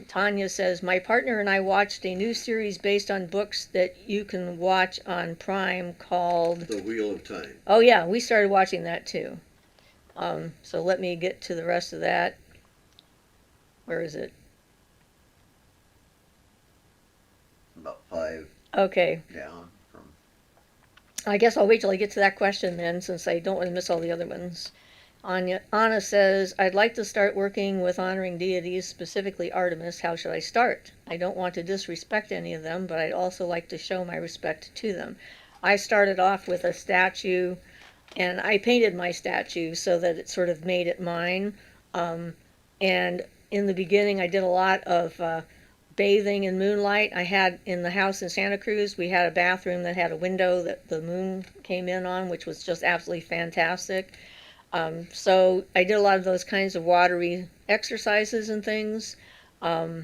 Tanya says, my partner and I watched a new series based on books that you can watch on Prime called The Wheel of Time. Oh yeah, we started watching that too. So let me get to the rest of that. Where is it? About 5 Okay. down from. I guess I'll wait till I get to that question then, since I don't want to miss all the other ones. Anna says, I'd like to start working with honoring deities, specifically Artemis. How should I start? I don't want to disrespect any of them, but I'd also like to show my respect to them. I started off with a statue, and I painted my statue so that it sort of made it mine. And in the beginning, I did a lot of bathing in moonlight. I had, in the house in Santa Cruz, we had a bathroom that had a window that the moon came in on, which was just absolutely fantastic. So I did a lot of those kinds of watery exercises and things. So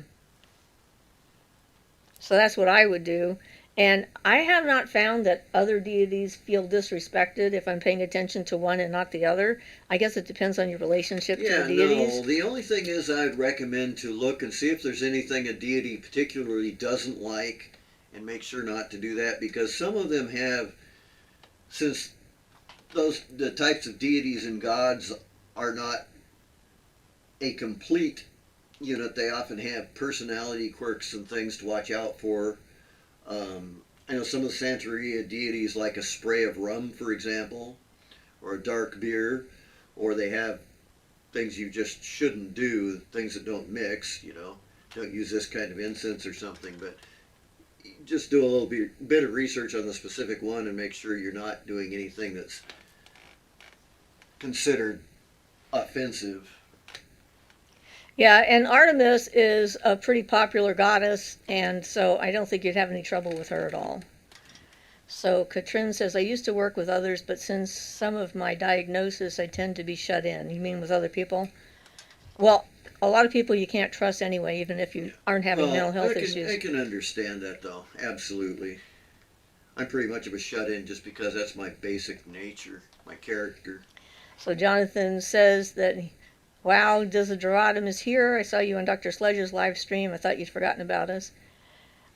that's what I would do. And I have not found that other deities feel disrespected if I'm paying attention to one and not the other. I guess it depends on your relationship to the deities. No, the only thing is I'd recommend to look and see if there's anything a deity particularly doesn't like, and make sure not to do that, because some of them have, since the types of deities and gods are not a complete unit, they often have personality quirks and things to watch out for. I know some of the Santeria deities like a spray of rum, for example, or a dark beer, or they have things you just shouldn't do, things that don't mix, don't use this kind of incense or something, but just do a little bit of research on the specific one and make sure you're not doing anything that's considered offensive. Yeah, and Artemis is a pretty popular goddess, and so I don't think you'd have any trouble with her at all. So Katrin says, I used to work with others, but since some of my diagnosis, I tend to be shut in. You mean with other people? Well, a lot of people you can't trust anyway, even if you aren't having mental health issues. I can understand that, though. Absolutely. I'm pretty much of a shut-in just because that's my basic nature, my character. So Jonathan says that, wow, Desideраtum is here. I saw you on Dr. Sledge's live stream. I thought you'd forgotten about us.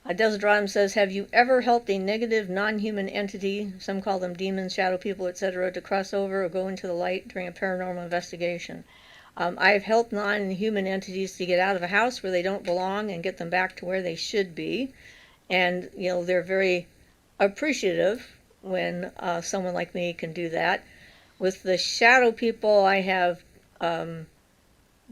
Desideраtum says, have you ever helped a negative non-human entity, some call them demons, shadow people, etc., to cross over or go into the light during a paranormal investigation? I've helped non-human entities to get out of a house where they don't belong and get them back to where they should be. And, they're very appreciative when someone like me can do that. With the shadow people, I have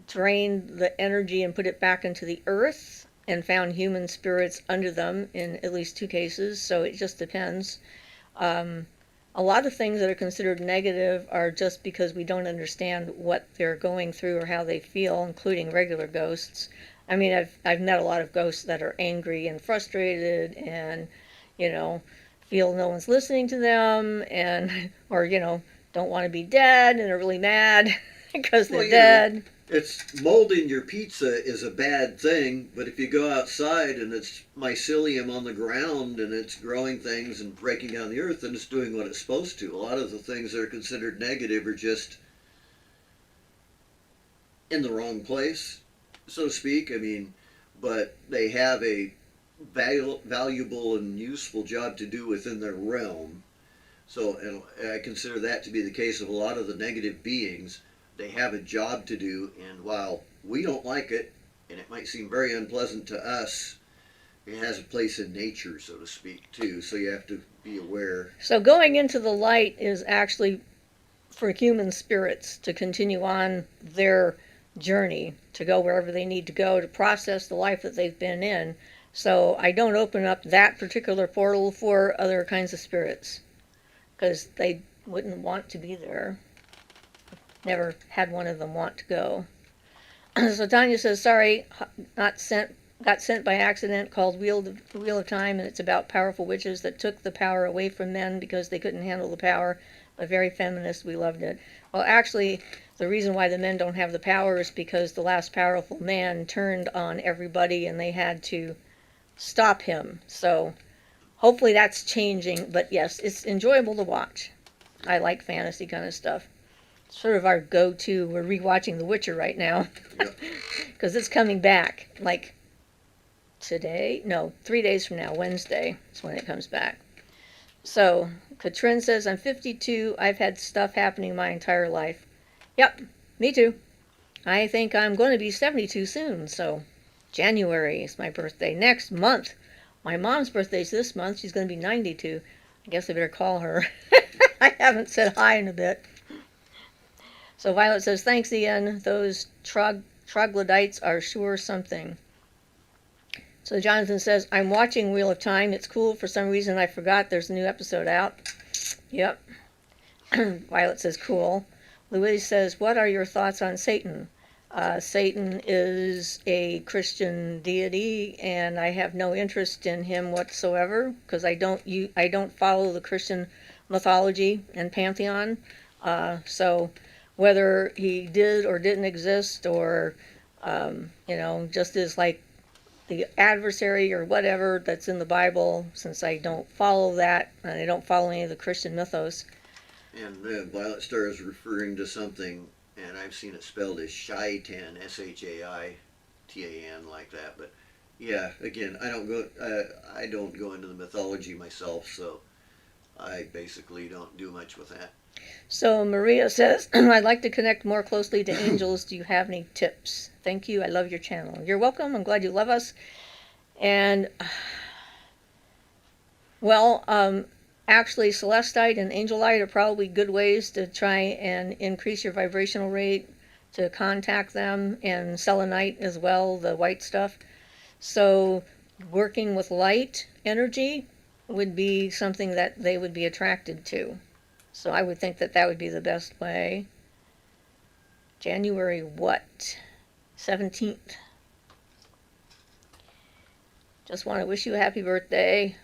drained the energy and put it back into the earth and found human spirits under them in at least 2 cases, so it just depends. A lot of things that are considered negative are just because we don't understand what they're going through or how they feel, including regular ghosts. I mean, I've met a lot of ghosts that are angry and frustrated and, feel no one's listening to them and, or, don't want to be dead and are really mad because they're dead. It's molding your pizza is a bad thing, but if you go outside and it's mycelium on the ground and it's growing things and breaking down the earth, then it's doing what it's supposed to. A lot of the things that are considered negative are just in the wrong place, so to speak. I mean, but they have a valuable and useful job to do within their realm. So, and I consider that to be the case of a lot of the negative beings. They have a job to do, and while we don't like it, and it might seem very unpleasant to us, it has a place in nature, so to speak, too. So you have to be aware. So going into the light is actually for human spirits to continue on their journey, to go wherever they need to go, to process the life that they've been in. So I don't open up that particular portal for other kinds of spirits, because they wouldn't want to be there. Never had one of them want to go. So Tanya says, sorry, got sent by accident, called Wheel of Time, and it's about powerful witches that took the power away from men because they couldn't handle the power. But very feminist, we loved it. Well, actually, the reason why the men don't have the power is because the last powerful man turned on everybody and they had to stop him. So hopefully that's changing, but yes, it's enjoyable to watch. I like fantasy kind of stuff. Sort of our go-to. We're rewatching The Witcher right now because it's coming back like today. No, 3 days from now, Wednesday is when it comes back. So Katrin says, I'm 52. I've had stuff happening my entire life. Yep, me too. I think I'm going to be 72 soon. So January is my birthday. Next month. My mom's birthday's this month. She's going to be 92. I guess I better call her. I haven't said hi in a bit. So Violet says, thanks, Ian. Those troglodytes are sure something. So Jonathan says, I'm watching Wheel of Time. It's cool. For some reason, I forgot there's a new episode out. Yep. Violet says, cool. Louise says, what are your thoughts on Satan? Satan is a Christian deity, and I have no interest in him whatsoever because I don't follow the Christian mythology and pantheon. So whether he did or didn't exist, or just is like the adversary or whatever that's in the Bible, since I don't follow that and I don't follow any of the Christian mythos. And Violet Star is referring to something, and I've seen it spelled as Shaitan, Shaitan, like that. But yeah, again, I don't go into the mythology myself, so I basically don't do much with that. So Maria says, I'd like to connect more closely to angels. Do you have any tips? Thank you. I love your channel. You're welcome. I'm glad you love us. And, actually, Celestite and Angelite are probably good ways to try and increase your vibrational rate, to contact them, and Selenite as well, the white stuff. So working with light energy would be something that they would be attracted to. So I would think that would be the best way. January what? 17th. Just want to wish you a happy birthday.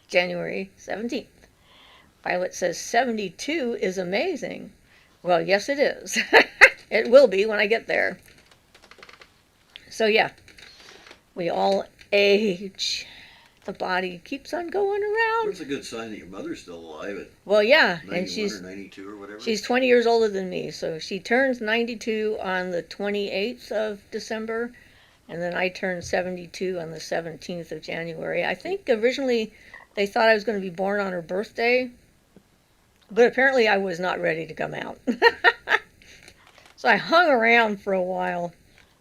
January 17th. Violet says 72 is amazing. Well, yes it is. It will be when I get there. So yeah, we all age. The body keeps on going around. It's a good sign that your mother's still alive at yeah, 91 and she's or 92 or whatever. She's 20 years older than me, so she turns 92 on the 28th of December, and then I turned 72 on the 17th of January. I think originally they thought I was going to be born on her birthday, but apparently I was not ready to come out. So I hung around for a while,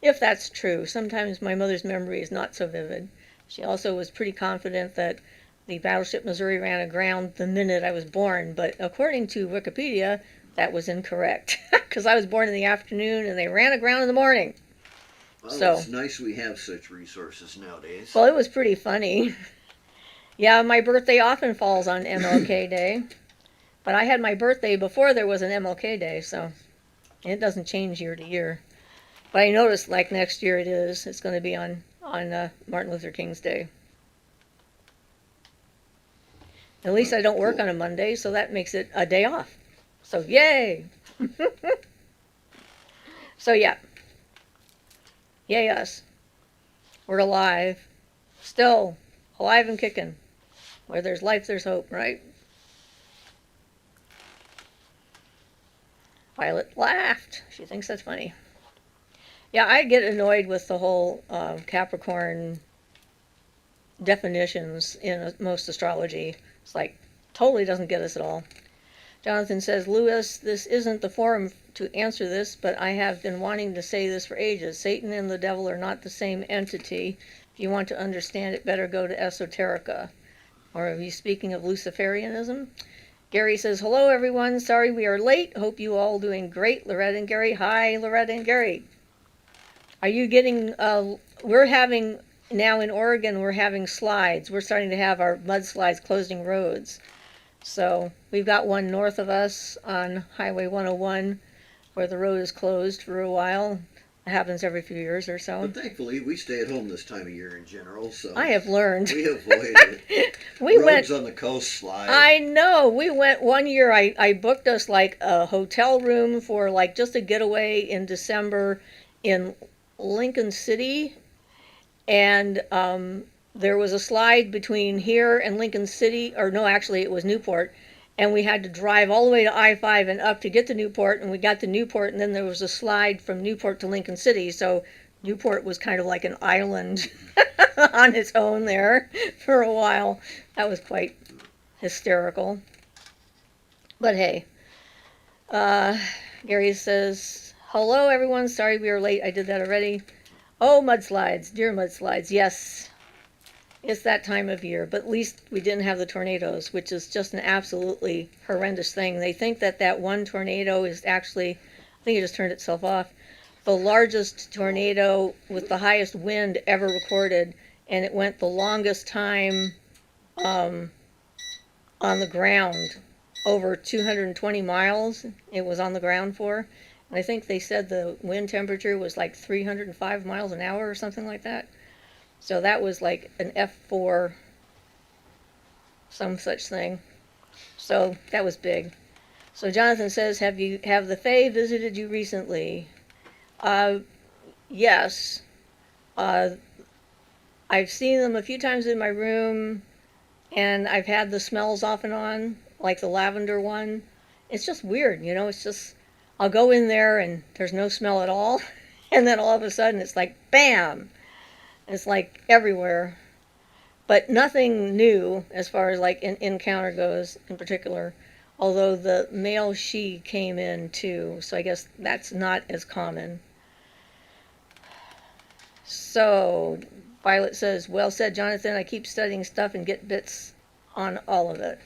if that's true. Sometimes my mother's memory is not so vivid. She also was pretty confident that the battleship Missouri ran aground the minute I was born, but according to Wikipedia, that was incorrect, because I was born in the afternoon and they ran aground in the morning. Well, So it's nice we have such resources nowadays. well, it was pretty funny. Yeah, my birthday often falls on MLK Day, but I had my birthday before there was an MLK Day, so it doesn't change year to year. But I noticed, like, next year it is. It's going to be on Martin Luther King's Day. At least I don't work Cool. on a Monday, so that makes it a day off. So yay! So yeah, yay us. We're alive. Still alive and kicking. Where there's life, there's hope, right? Violet laughed. She thinks that's funny. Yeah, I get annoyed with the whole Capricorn definitions in most astrology. It's like, totally doesn't get us at all. Jonathan says, Lewis, this isn't the forum to answer this, but I have been wanting to say this for ages. Satan and the devil are not the same entity. If you want to understand it, better go to Esoterica. Or are you speaking of Luciferianism? Gary says, hello everyone, sorry we are late. Hope you all doing great. Loretta and Gary, hi Loretta and Gary. Are you getting, we're having, now in Oregon, we're having slides. We're starting to have our mudslides closing roads. So we've got one north of us on Highway 101 where the road is closed for a while. It happens every few years or so. But thankfully, we stay at home this time of year in general, so I have learned. we avoid it. We Roads on the coast slide. I know. We went one year. I booked us like a hotel room for like just a getaway in December in Lincoln City, and there was a slide between here and Lincoln City, or no, actually it was Newport, and we had to drive all the way to I-5 and up to get to Newport, and we got to Newport, and then there was a slide from Newport to Lincoln City, so Newport was kind of like an island on its own there for a while. That was quite hysterical. But hey, Gary says, hello everyone, sorry we are late, I did that already. Oh, mudslides, dear mudslides, yes. It's that time of year, but at least we didn't have the tornadoes, which is just an absolutely horrendous thing. They think that that one tornado is actually, I think it just turned itself off, the largest tornado with the highest wind ever recorded, and it went the longest time on the ground, over 220 miles it was on the ground for. And I think they said the wind temperature was like 305 miles an hour or something like that. So that was like an F4, some such thing. So that was big. So Jonathan says, have the Fae visited you recently? Yes. I've seen them a few times in my room, and I've had the smells off and on, like the lavender one. It's just weird, you know, it's just, I'll go in there and there's no smell at all, and then all of a sudden it's like, bam! It's like everywhere, but nothing new as far as like an encounter goes in particular, although the male she came in too, so I guess that's not as common. So Violet says, well said Jonathan, I keep studying stuff and get bits on all of it.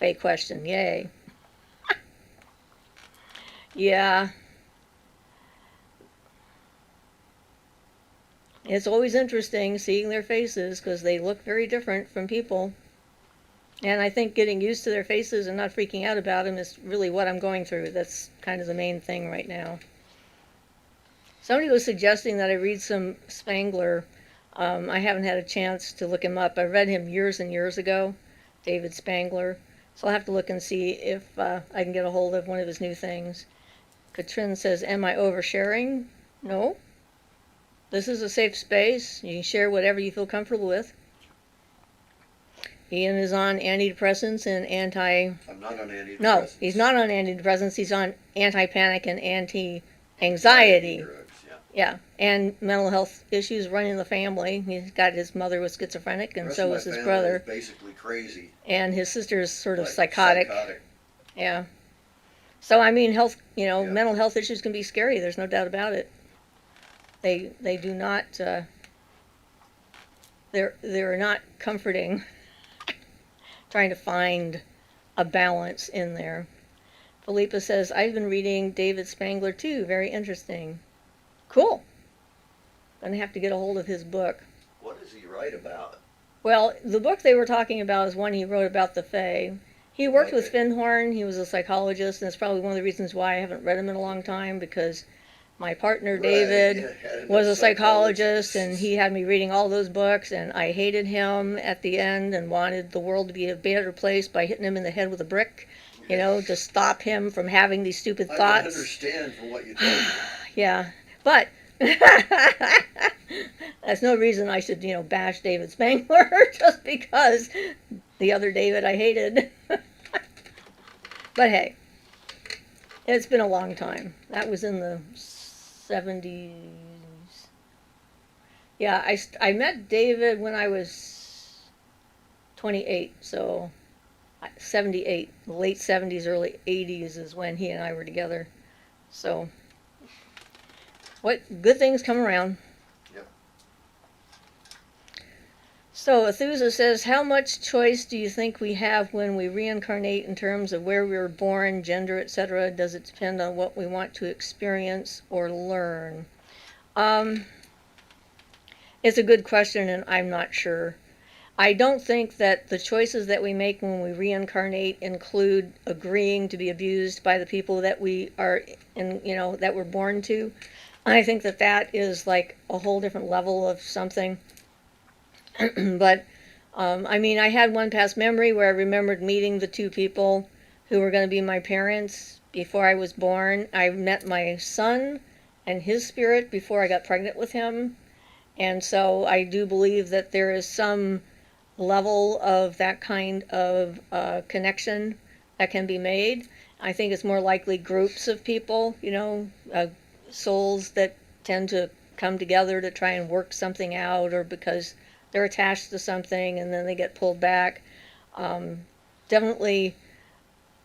Faye question, yay. Yeah. It's always interesting seeing their faces because they look very different from people. And I think getting used to their faces and not freaking out about them is really what I'm going through. That's kind of the main thing right now. Somebody was suggesting that I read some Spangler. I haven't had a chance to look him up. I read him years and years ago, David Spangler. So I'll have to look and see if I can get a hold of one of his new things. Katrin says, am I oversharing? No. This is a safe space. You can share whatever you feel comfortable with. Ian is on antidepressants and I'm not on antidepressants. No, he's not on antidepressants. He's on anti-panic and anti-anxiety. Drugs, Yeah, and mental health issues running the family. He's got his mother was schizophrenic, and so was his brother. Basically crazy. And his sister is sort of Like psychotic. psychotic. Yeah. So I mean, health, Yeah. mental health issues can be scary. There's no doubt about it. They do not. They're not comforting. Trying to find a balance in there. Philippa says, I've been reading David Spangler too. Very interesting. Cool. Gonna have to get a hold of his book. What does he write about? Well, the book they were talking about is one he wrote about the Fae. He worked with Okay. Finhorn. He was a psychologist, and that's probably one of the reasons why I haven't read him in a long time, because my partner Right, David yeah, had was enough a psychologist, psychologists. and he had me reading all those books, and I hated him at the end and wanted the world to be a better place by hitting him in the head with a brick, to stop him from having these stupid I can thoughts. understand from what you told me. Yeah, but that's no reason I should, bash David Spangler just because the other David I hated. But hey, it's been a long time. That was in the 70s. Yeah, I met David when I was 28, so 78, late 70s, early 80s is when he and I were together. So, what good things come around. Yep. So, Athusa says, how much choice do you think we have when we reincarnate in terms of where we were born, gender, etc.? Does it depend on what we want to experience or learn? It's a good question, and I'm not sure. I don't think that the choices that we make when we reincarnate include agreeing to be abused by the people that we are that we're born to. I think that that is like a whole different level of something. But I mean, I had one past memory where I remembered meeting the two people who were going to be my parents before I was born. I met my son and his spirit before I got pregnant with him. And so I do believe that there is some level of that kind of connection that can be made. I think it's more likely groups of people, souls that tend to come together to try and work something out, or because they're attached to something and then they get pulled back. Definitely,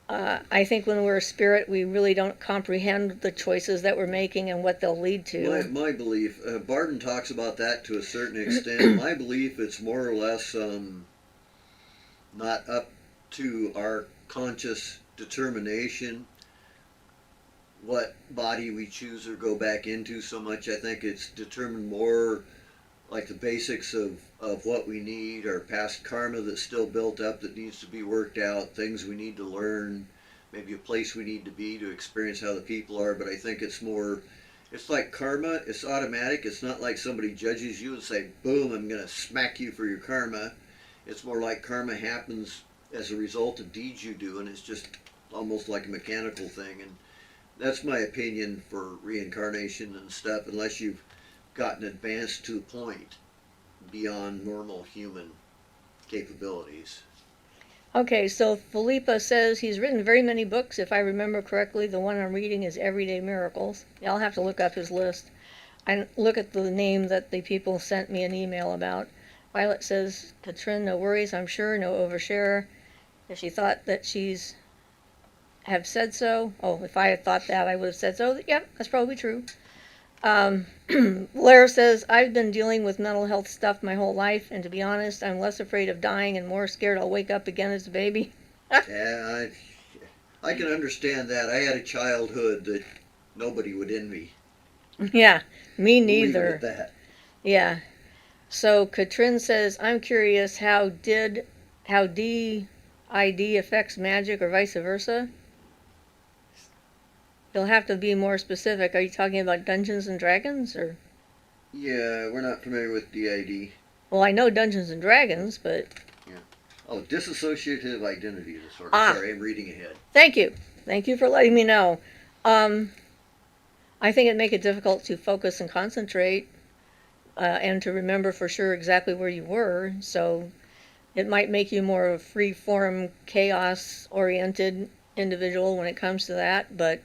I think when we're a spirit, we really don't comprehend the choices that we're making and what they'll lead to. My belief, Barton talks about that to a certain extent. My belief, it's more or less not up to our conscious determination what body we choose or go back into so much. I think it's determined more like the basics of what we need, our past karma that's still built up that needs to be worked out, things we need to learn, maybe a place we need to be to experience how the people are. But I think it's like karma, it's automatic. It's not like somebody judges you and say, boom, I'm going to smack you for your karma. It's more like karma happens as a result of deeds you do, and it's just almost like a mechanical thing. And that's my opinion for reincarnation and stuff, unless you've gotten advanced to a point beyond normal human capabilities. Okay, so Philippa says he's written very many books. If I remember correctly, the one I'm reading is Everyday Miracles. I'll have to look up his list. I look at the name that the people sent me an email about. Violet says, Katrin, no worries, I'm sure, no overshare. If she thought that she's have said so, if I had thought that, I would have said so. Yep, that's probably true. Blair says, I've been dealing with mental health stuff my whole life, and to be honest, I'm less afraid of dying and more scared I'll wake up again as a baby. Yeah, I can understand that. I had a childhood that nobody would envy. Yeah, me We'll leave it neither. at that. Yeah. So Katrin says, I'm curious how DID affects magic or vice versa. You'll have to be more specific. Are you talking about Dungeons and Dragons, or? Yeah, we're not familiar with DID. Well, I know Dungeons and Dragons, but Oh, dissociative identity disorder. Ah. Sorry, I'm reading ahead. thank you. Thank you for letting me know. I think it'd make it difficult to focus and concentrate, and to remember for sure exactly where you were. So it might make you more of a free-form, chaos-oriented individual when it comes to that, but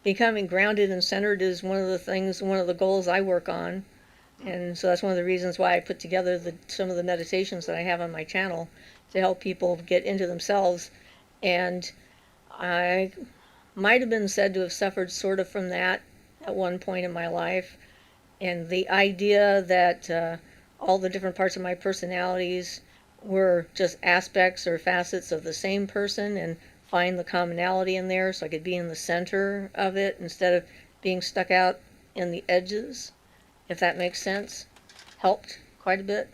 becoming grounded and centered is one of the goals I work on. And so that's one of the reasons why I put together some of the meditations that I have on my channel to help people get into themselves. And I might have been said to have suffered sort of from that at one point in my life. And the idea that all the different parts of my personalities were just aspects or facets of the same person, and find the commonality in there so I could be in the center of it instead of being stuck out in the edges, if that makes sense, helped quite a bit.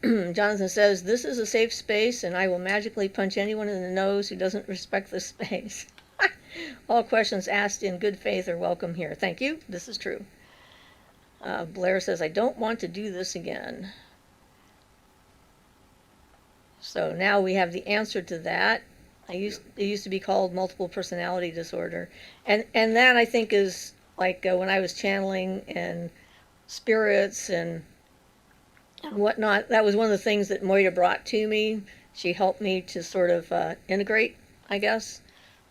Jonathan says, this is a safe space and I will magically punch anyone in the nose who doesn't respect the space. All questions asked in good faith are welcome here. Thank you. This is true. Blair says, I don't want to do this again. So now we have the answer to that. It used to be called multiple personality disorder. And that, I think, is like when I was channeling and spirits and whatnot. That was one of the things that Moira brought to me. She helped me to sort of integrate, I guess,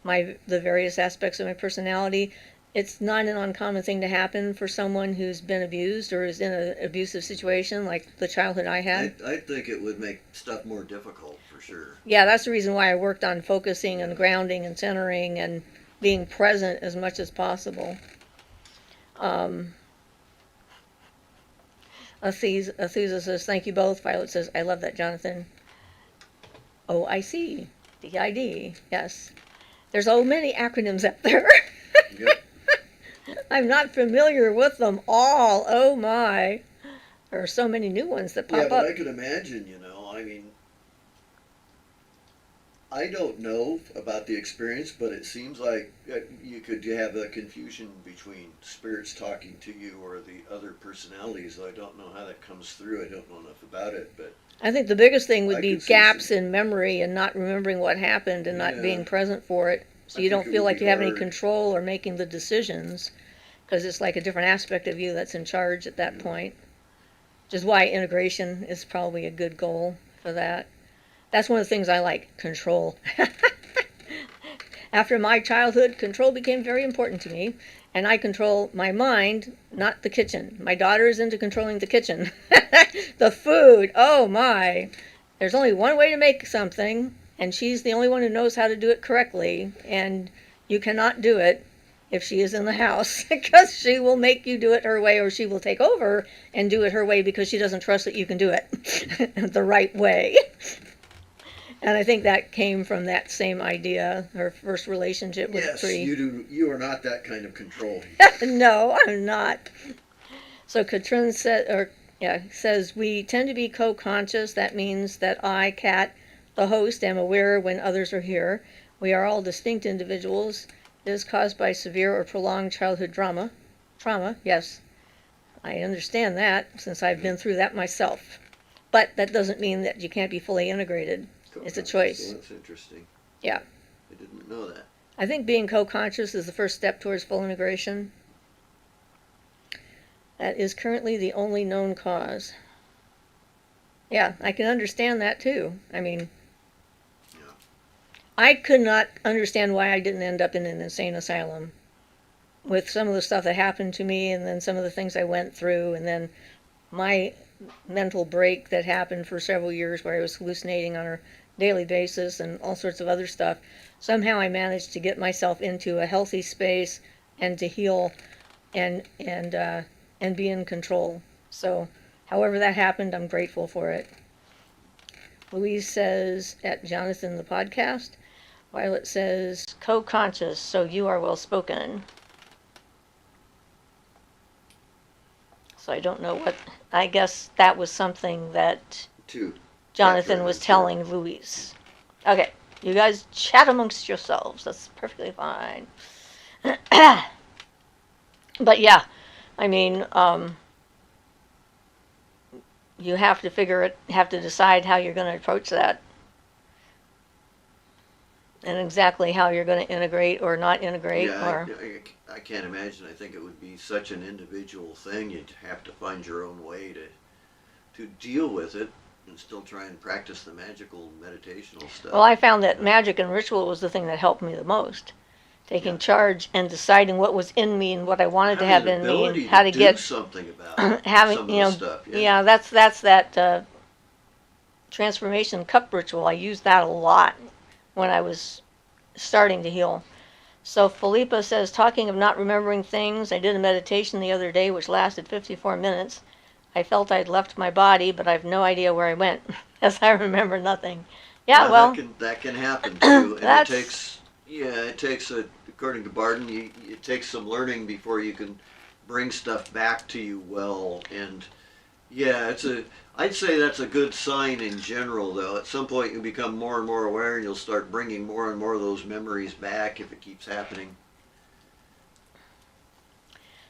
the various aspects of my personality. It's not an uncommon thing to happen for someone who's been abused or is in an abusive situation like the childhood I had. I think it would make stuff more difficult, for sure. Yeah, that's the reason why I worked on focusing and grounding and centering and being present as much as possible. Athusa says, thank you both. Violet says, I love that, Jonathan. OIC, DID, yes. There's so many acronyms out there. Yep. I'm not familiar with them all. Oh my. There are so many new ones that pop Yeah, but up. I could imagine, I mean, I don't know about the experience, but it seems like you could have a confusion between spirits talking to you or the other personalities. I don't know how that comes through. I don't know enough about it, but I think the biggest thing would I be could see gaps some- in memory and not remembering what happened and not Yeah. being present for it. So I you think don't it feel would like be you have any hard. control or making the decisions, because it's like a different aspect of you that's in charge at that point. Which is why integration is probably a good goal for that. That's one of the things I like, control. After my childhood, control became very important to me, and I control my mind, not the kitchen. My daughter is into controlling the kitchen. The food, oh my. There's only one way to make something, and she's the only one who knows how to do it correctly, and you cannot do it if she is in the house, because she will make you do it her way, or she will take over and do it her way because she doesn't trust that you can do it the right way. And I think that came from that same idea. Her first relationship with yes, Tree. you are not that kind of control. No, I'm not. So Katrin says, we tend to be co-conscious. That means that I, Kat, the host, am aware when others are here. We are all distinct individuals. It is caused by severe or prolonged childhood trauma. Yes, I understand that since I've been through that myself. But that doesn't mean that you can't be fully integrated. It's a choice. So that's interesting. Yeah. I didn't know that. I think being co-conscious is the first step towards full integration. That is currently the only known cause. Yeah, I can understand that too. I mean, Yeah. I could not understand why I didn't end up in an insane asylum with some of the stuff that happened to me, and then some of the things I went through, and then my mental break that happened for several years where I was hallucinating on a daily basis and all sorts of other stuff. Somehow I managed to get myself into a healthy space and to heal and be in control. So however that happened, I'm grateful for it. Louise says, at Jonathan the podcast. Violet says, co-conscious, so you are well spoken. So I don't know what, I guess that was something that Jonathan was telling Louise. Okay, you guys chat amongst yourselves. That's perfectly fine. But yeah, I mean, you have to decide how you're going to approach that. And exactly how you're going to integrate or not integrate. Yeah, I can't imagine. I think it would be such an individual thing. You'd have to find your own way to deal with it and still try and practice the magical meditational stuff. Well, I found that magic and ritual was the thing that helped me the most. taking charge and deciding what was in me and what I wanted to have Having an in me and ability how to do get something about having, some you of know, the stuff. yeah, that's that transformation cup ritual. I used that a lot when I was starting to heal. So Philippa says, talking of not remembering things, I did a meditation the other day which lasted 54 minutes. I felt I'd left my body, but I've no idea where I went, as I remember nothing. Yeah, well, that can happen too, and that's it takes according to Barden, it takes some learning before you can bring stuff back to you well, and yeah, I'd say that's a good sign in general, though. At some point, you become more and more aware, and you'll start bringing more and more of those memories back if it keeps happening.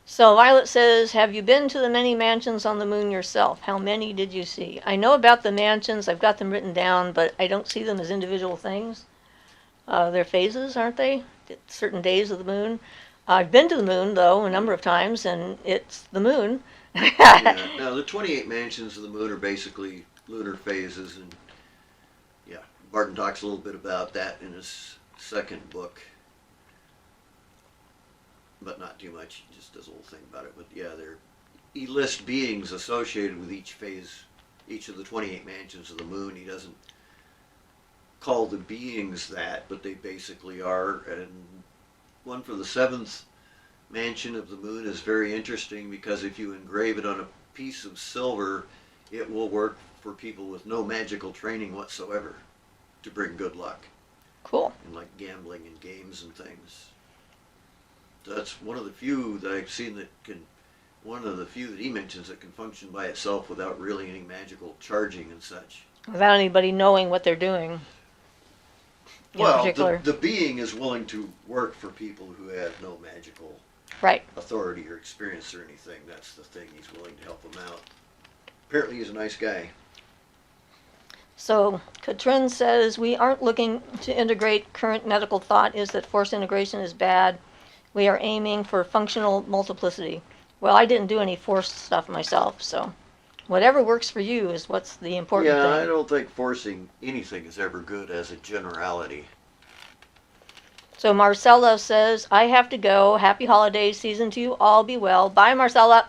So Violet says, have you been to the many mansions on the moon yourself? How many did you see? I know about the mansions. I've got them written down, but I don't see them as individual things. They're phases, aren't they? Certain days of the moon. I've been to the moon, though, a number of times, and it's the moon. Yeah. Now, the 28 mansions of the moon are basically lunar phases, and yeah, Barton talks a little bit about that in his second book, but not too much. He just does a little thing about it. But yeah, he lists beings associated with each phase, each of the 28 mansions of the moon. He doesn't call the beings that, but they basically are. And one for the 7th mansion of the moon is very interesting because if you engrave it on a piece of silver, it will work for people with no magical training whatsoever to bring good luck. Cool. And like gambling and games and things. That's one of the few that I've seen one of the few that he mentions that can function by itself without really any magical charging and such. Without anybody knowing what they're doing. Well, the being is willing to work for people who have no magical authority or experience or anything. That's the thing. He's willing to help them out. Apparently he's a nice guy. So Katrin says, we aren't looking to integrate. Current medical thought is that forced integration is bad. We are aiming for functional multiplicity. Well, I didn't do any forced stuff myself, so whatever works for you is what's the important thing. Yeah, I don't think forcing anything is ever good as a generality. So Marcella says, I have to go. Happy holidays, season 2. All be well. Bye, Marcella.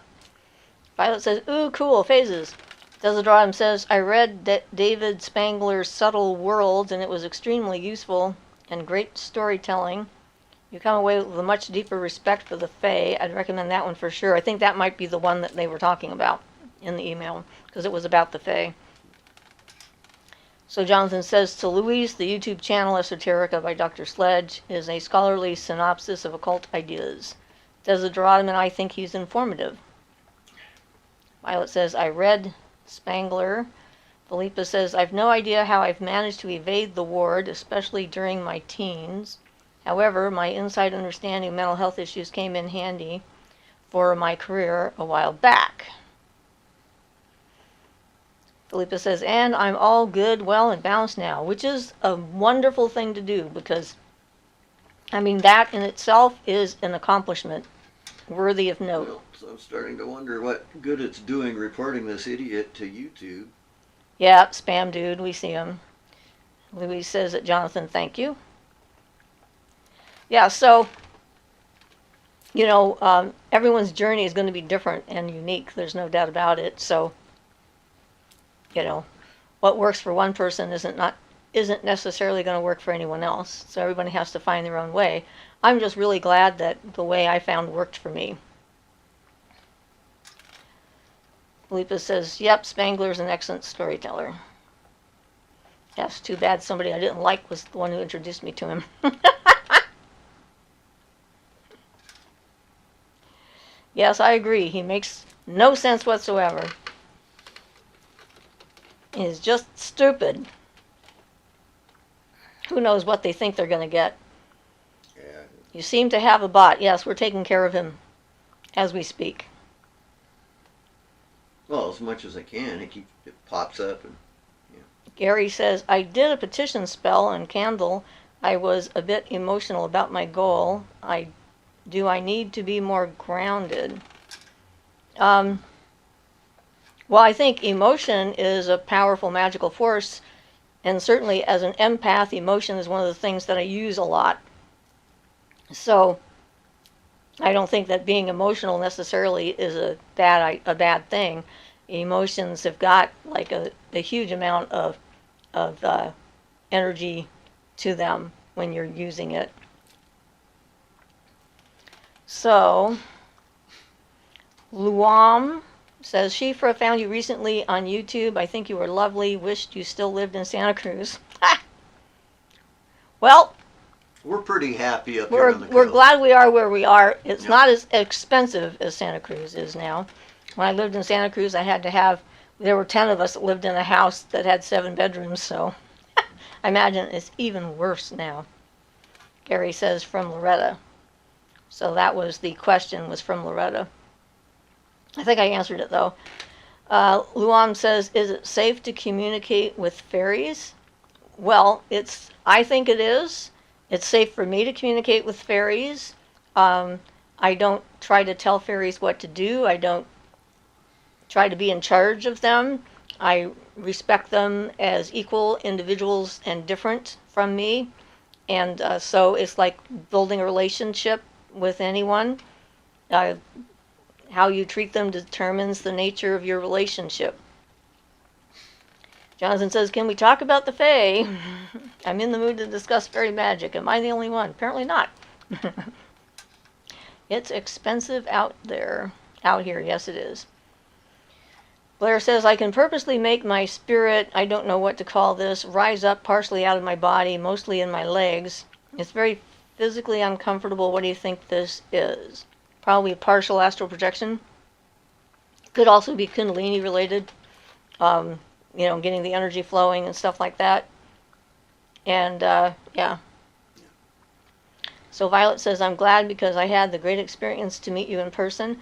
Violet says, ooh, cool, phases. Desiderata says, I read David Spangler's Subtle Worlds, and it was extremely useful and great storytelling. You come away with a much deeper respect for the Fae. I'd recommend that one for sure. I think that might be the one that they were talking about in the email, because it was about the Fae. So Jonathan says to Louise, the YouTube channel Esoterica by Dr. Sledge is a scholarly synopsis of occult ideas. Desiderata and I think he's informative. Violet says, I read Spangler. Philippa says, I've no idea how I've managed to evade the ward, especially during my teens. However, my inside understanding of mental health issues came in handy for my career a while back. Philippa says, and I'm all good, well, and balanced now, which is a wonderful thing to do because, I mean, that in itself is an accomplishment worthy of note. Well, so I'm starting to wonder what good it's doing reporting this idiot to YouTube. Yeah, spam dude, we see him. Louise says that Jonathan, thank you. Yeah, so, you know, everyone's journey is going to be different and unique. There's no doubt about it. So, you know, what works for one person isn't necessarily going to work for anyone else. So everybody has to find their own way. I'm just really glad that the way I found worked for me. Philippa says, yep, Spangler's an excellent storyteller. Yes, too bad somebody I didn't like was the one who introduced me to him. Yes, I agree. He makes no sense whatsoever. He's just stupid. Who knows what they think they're going to get. Yeah. You seem to have a bot. Yes, we're taking care of him as we speak. Well, as much as I can. It pops up. And yeah. Gary says, I did a petition spell on Candle. I was a bit emotional about my goal. Do I need to be more grounded? Well, I think emotion is a powerful magical force, and certainly as an empath, emotion is one of the things that I use a lot. So I don't think that being emotional necessarily is a bad thing. Emotions have got like a huge amount of energy to them when you're using it. So Luam says, Siofra found you recently on YouTube. I think you were lovely. Wished you still lived in Santa Cruz. Well, We're pretty happy up here on the we're coast. glad we are where we are. It's Yep. not as expensive as Santa Cruz is now. When I lived in Santa Cruz, I had to have. There were 10 of us that lived in a house that had 7 bedrooms, so I imagine it's even worse now. Gary says from Loretta. So that was the question, was from Loretta. I think I answered it though. Luam says, is it safe to communicate with fairies? Well, I think it is. It's safe for me to communicate with fairies. I don't try to tell fairies what to do. I don't try to be in charge of them. I respect them as equal individuals and different from me. And so it's like building a relationship with anyone. How you treat them determines the nature of your relationship. Jonathan says, can we talk about the Fae? I'm in the mood to discuss fairy magic. Am I the only one? Apparently not. It's expensive out there. Out here, yes it is. Blair says, I can purposely make my spirit, I don't know what to call this, rise up partially out of my body, mostly in my legs. It's very physically uncomfortable. What do you think this is? Probably partial astral projection. Could also be Kundalini related. Getting the energy flowing and stuff like that. And yeah. So Violet says, I'm glad because I had the great experience to meet you in person.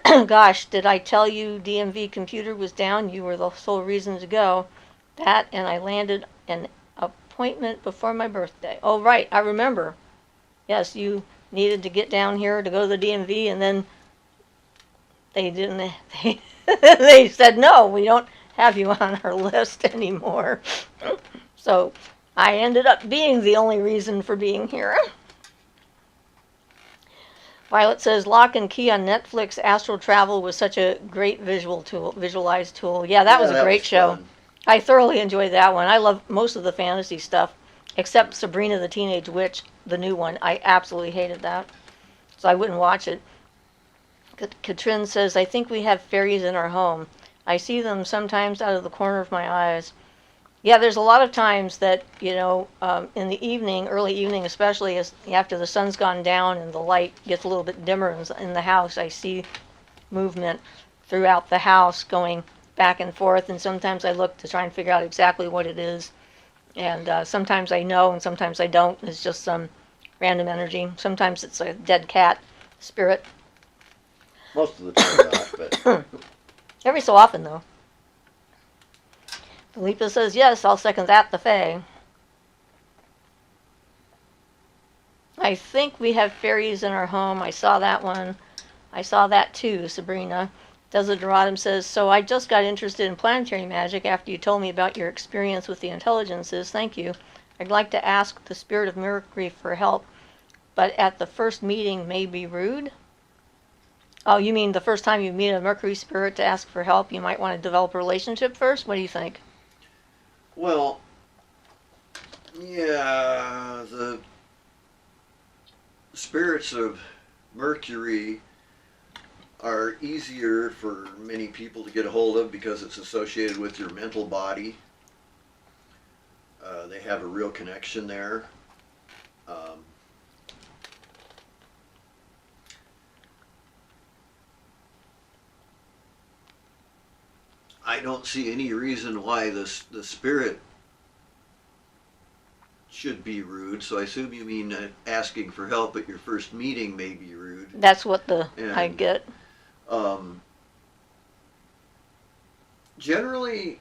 Gosh, did I tell you DMV computer was down? You were the sole reason to go. That, and I landed an appointment before my birthday. Oh, right, I remember. Yes, you needed to get down here to go to the DMV, and then they didn't. They said, no, we don't have you on our list anymore. So I ended up being the only reason for being here. Violet says, Lock and Key on Netflix. Astral Travel was such a great visualized tool. Yeah, that was a great show. Fun. I thoroughly enjoyed that one. I love most of the fantasy stuff, except Sabrina the Teenage Witch, the new one. I absolutely hated that, so I wouldn't watch it. Katrin says, I think we have fairies in our home. I see them sometimes out of the corner of my eyes. Yeah, there's a lot of times that, in the evening, early evening especially, after the sun's gone down and the light gets a little bit dimmer in the house, I see movement throughout the house going back and forth, and sometimes I look to try and figure out exactly what it is. And sometimes I know and sometimes I don't. It's just some random energy. Sometimes it's a dead cat spirit. Most of the time not, but Every so often, though. Felipa says, yes, I'll second that, the Fae. I think we have fairies in our home. I saw that one. I saw that too, Sabrina. Desideradum says, so I just got interested in planetary magic after you told me about your experience with the intelligences. Thank you. I'd like to ask the Spirit of Mercury for help, but at the first meeting may be rude. Oh, you mean the first time you meet a Mercury spirit to ask for help, you might want to develop a relationship first? What do you think? well, yeah, the spirits of Mercury are easier for many people to get a hold of because it's associated with your mental body. They have a real connection there. I don't see any reason why the spirit should be rude. So I assume you mean asking for help at your first meeting may be rude. That's what I And get. Generally,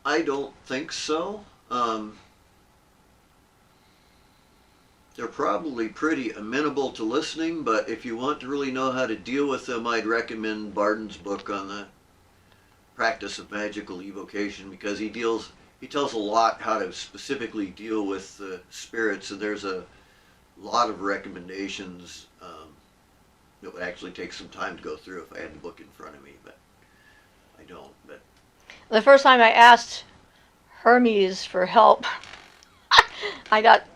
I don't think so. They're probably pretty amenable to listening, but if you want to really know how to deal with them, I'd recommend Barden's book on the practice of magical evocation, because he tells a lot how to specifically deal with the spirits, and there's a lot of recommendations that would actually take some time to go through if I had the book in front of me, but I don't. But The first time I asked Hermes for help, I got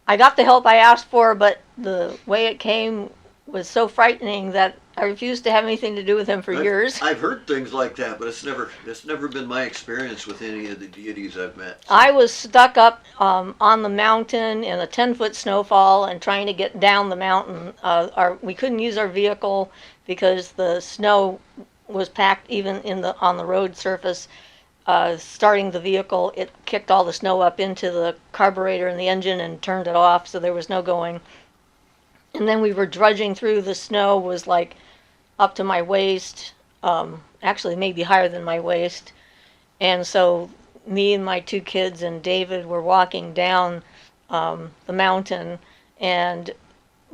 the help I asked for, but the way it came was so frightening that I refused to have anything to do with him for years. I've heard things like that, but it's never been my experience with any of the deities I've met. So. I was stuck up on the mountain in a 10-foot snowfall and trying to get down the mountain. We couldn't use our vehicle because the snow was packed even on the road surface. Starting the vehicle, it kicked all the snow up into the carburetor and the engine and turned it off, so there was no going. And then we were drudging through. The snow was like up to my waist, actually maybe higher than my waist. And so me and my 2 kids and David were walking down the mountain, and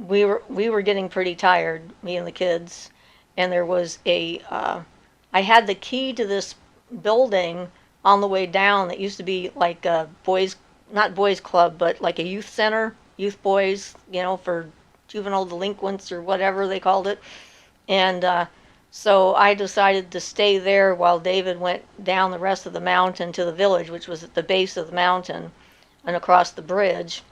we were getting pretty tired, me and the kids. And there was I had the key to this building on the way down that used to be like a not boys club, but like a youth center, youth boys, for juvenile delinquents or whatever they called it. And so I decided to stay there while David went down the rest of the mountain to the village, which was at the base of the mountain and across the bridge.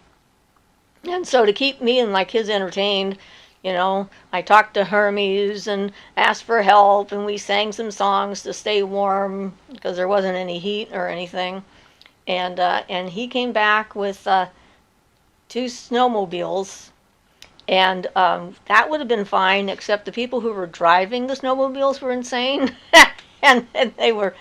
And so to keep me and my kids entertained, I talked to Hermes and asked for help, and we sang some songs to stay warm because there wasn't any heat or anything. And he came back with 2 snowmobiles, and that would have been fine, except the people who were driving the snowmobiles were insane. and they were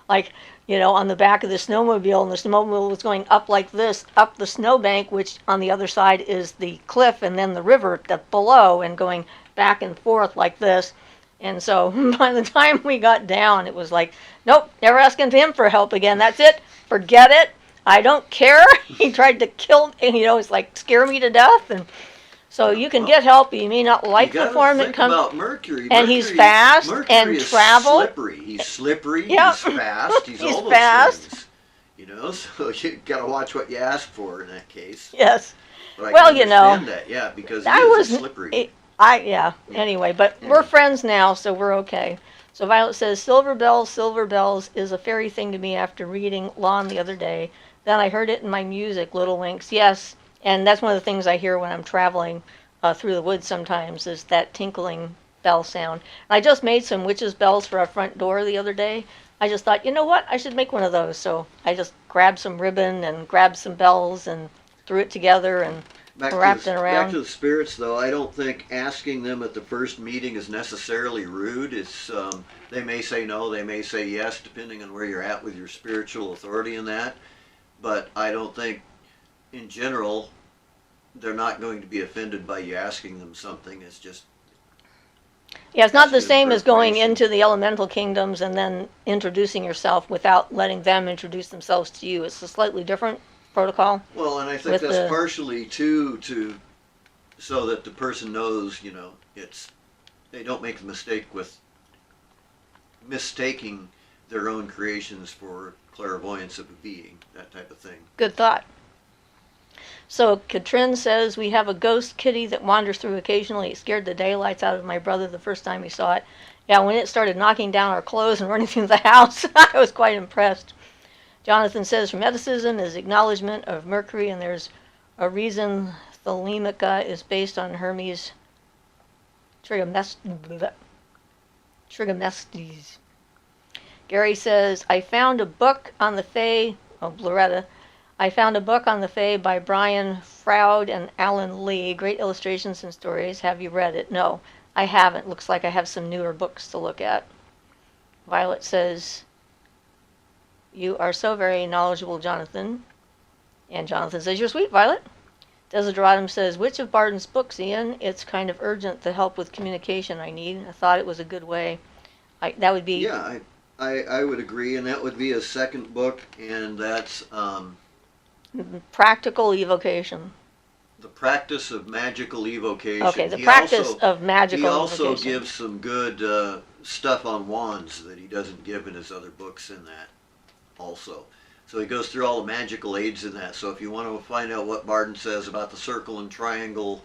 like, on the back of the snowmobile, and the snowmobile was going up like this, up the snowbank, which on the other side is the cliff and then the river below, and going back and forth like this. And so by the time we got down, it was like, nope, never asking him for help again. That's it. Forget it. I don't care. He tried to kill, it's like scare me to death. And so you can get help, but you may not like the form that comes. About Mercury. And he's fast and travel. Slippery. He's slippery. Yep. He's fast. He's all those fast. Things. So you got to watch what you ask for in that case. Yes. But I can understand that, yeah, because he is slippery. Anyway, but we're friends now, so we're okay. So Violet says, Silver Bells is a fairy thing to me after reading Lon the other day. Then I heard it in my music, Little Winks. Yes, and that's one of the things I hear when I'm traveling through the woods sometimes, is that tinkling bell sound. And I just made some witches' bells for our front door the other day. I just thought, you know what, I should make one of those. So I just grabbed some ribbon and grabbed some bells and threw it together and wrapped it around. Back to the spirits, though, I don't think asking them at the first meeting is necessarily rude. It's they may say no, they may say yes, depending on where you're at with your spiritual authority in that. But I don't think, in general, they're not going to be offended by you asking them something. It's just... Yeah, it's not the same as going into the elemental kingdoms and then introducing yourself without letting them introduce themselves to you. It's a slightly different protocol. Well, and I think that's partially too so that the person knows, they don't make the mistake with mistaking their own creations for clairvoyance of a being, that type of thing. Good thought. So Katrin says, we have a ghost kitty that wanders through occasionally. It scared the daylights out of my brother the first time he saw it. Yeah, when it started knocking down our clothes and running through the house, I was quite impressed. Jonathan says, Hermeticism is acknowledgement of Mercury, and there's a reason Thelemica is based on Hermes Trigamestes. Gary says, I found a book on the Fae, Loretta. I found a book on the Fae by Brian Froud and Alan Lee. Great illustrations and stories. Have you read it? No, I haven't. Looks like I have some newer books to look at. Violet says, you are so very knowledgeable, Jonathan. And Jonathan says, you're sweet, Violet. Desideраtum says, which of Barton's books, Ian? It's kind of urgent, the help with communication I need. I thought it was a good way. That would be... Yeah, I would agree, and that would be his second book, and that's... Practical Evocation. The Practice of Magical Evocation. Okay, the Practice of Magical Evocation. He also gives some good stuff on wands that he doesn't give in his other books in that also. So he goes through all the magical aids in that. So if you want to find out what Barden says about the circle and triangle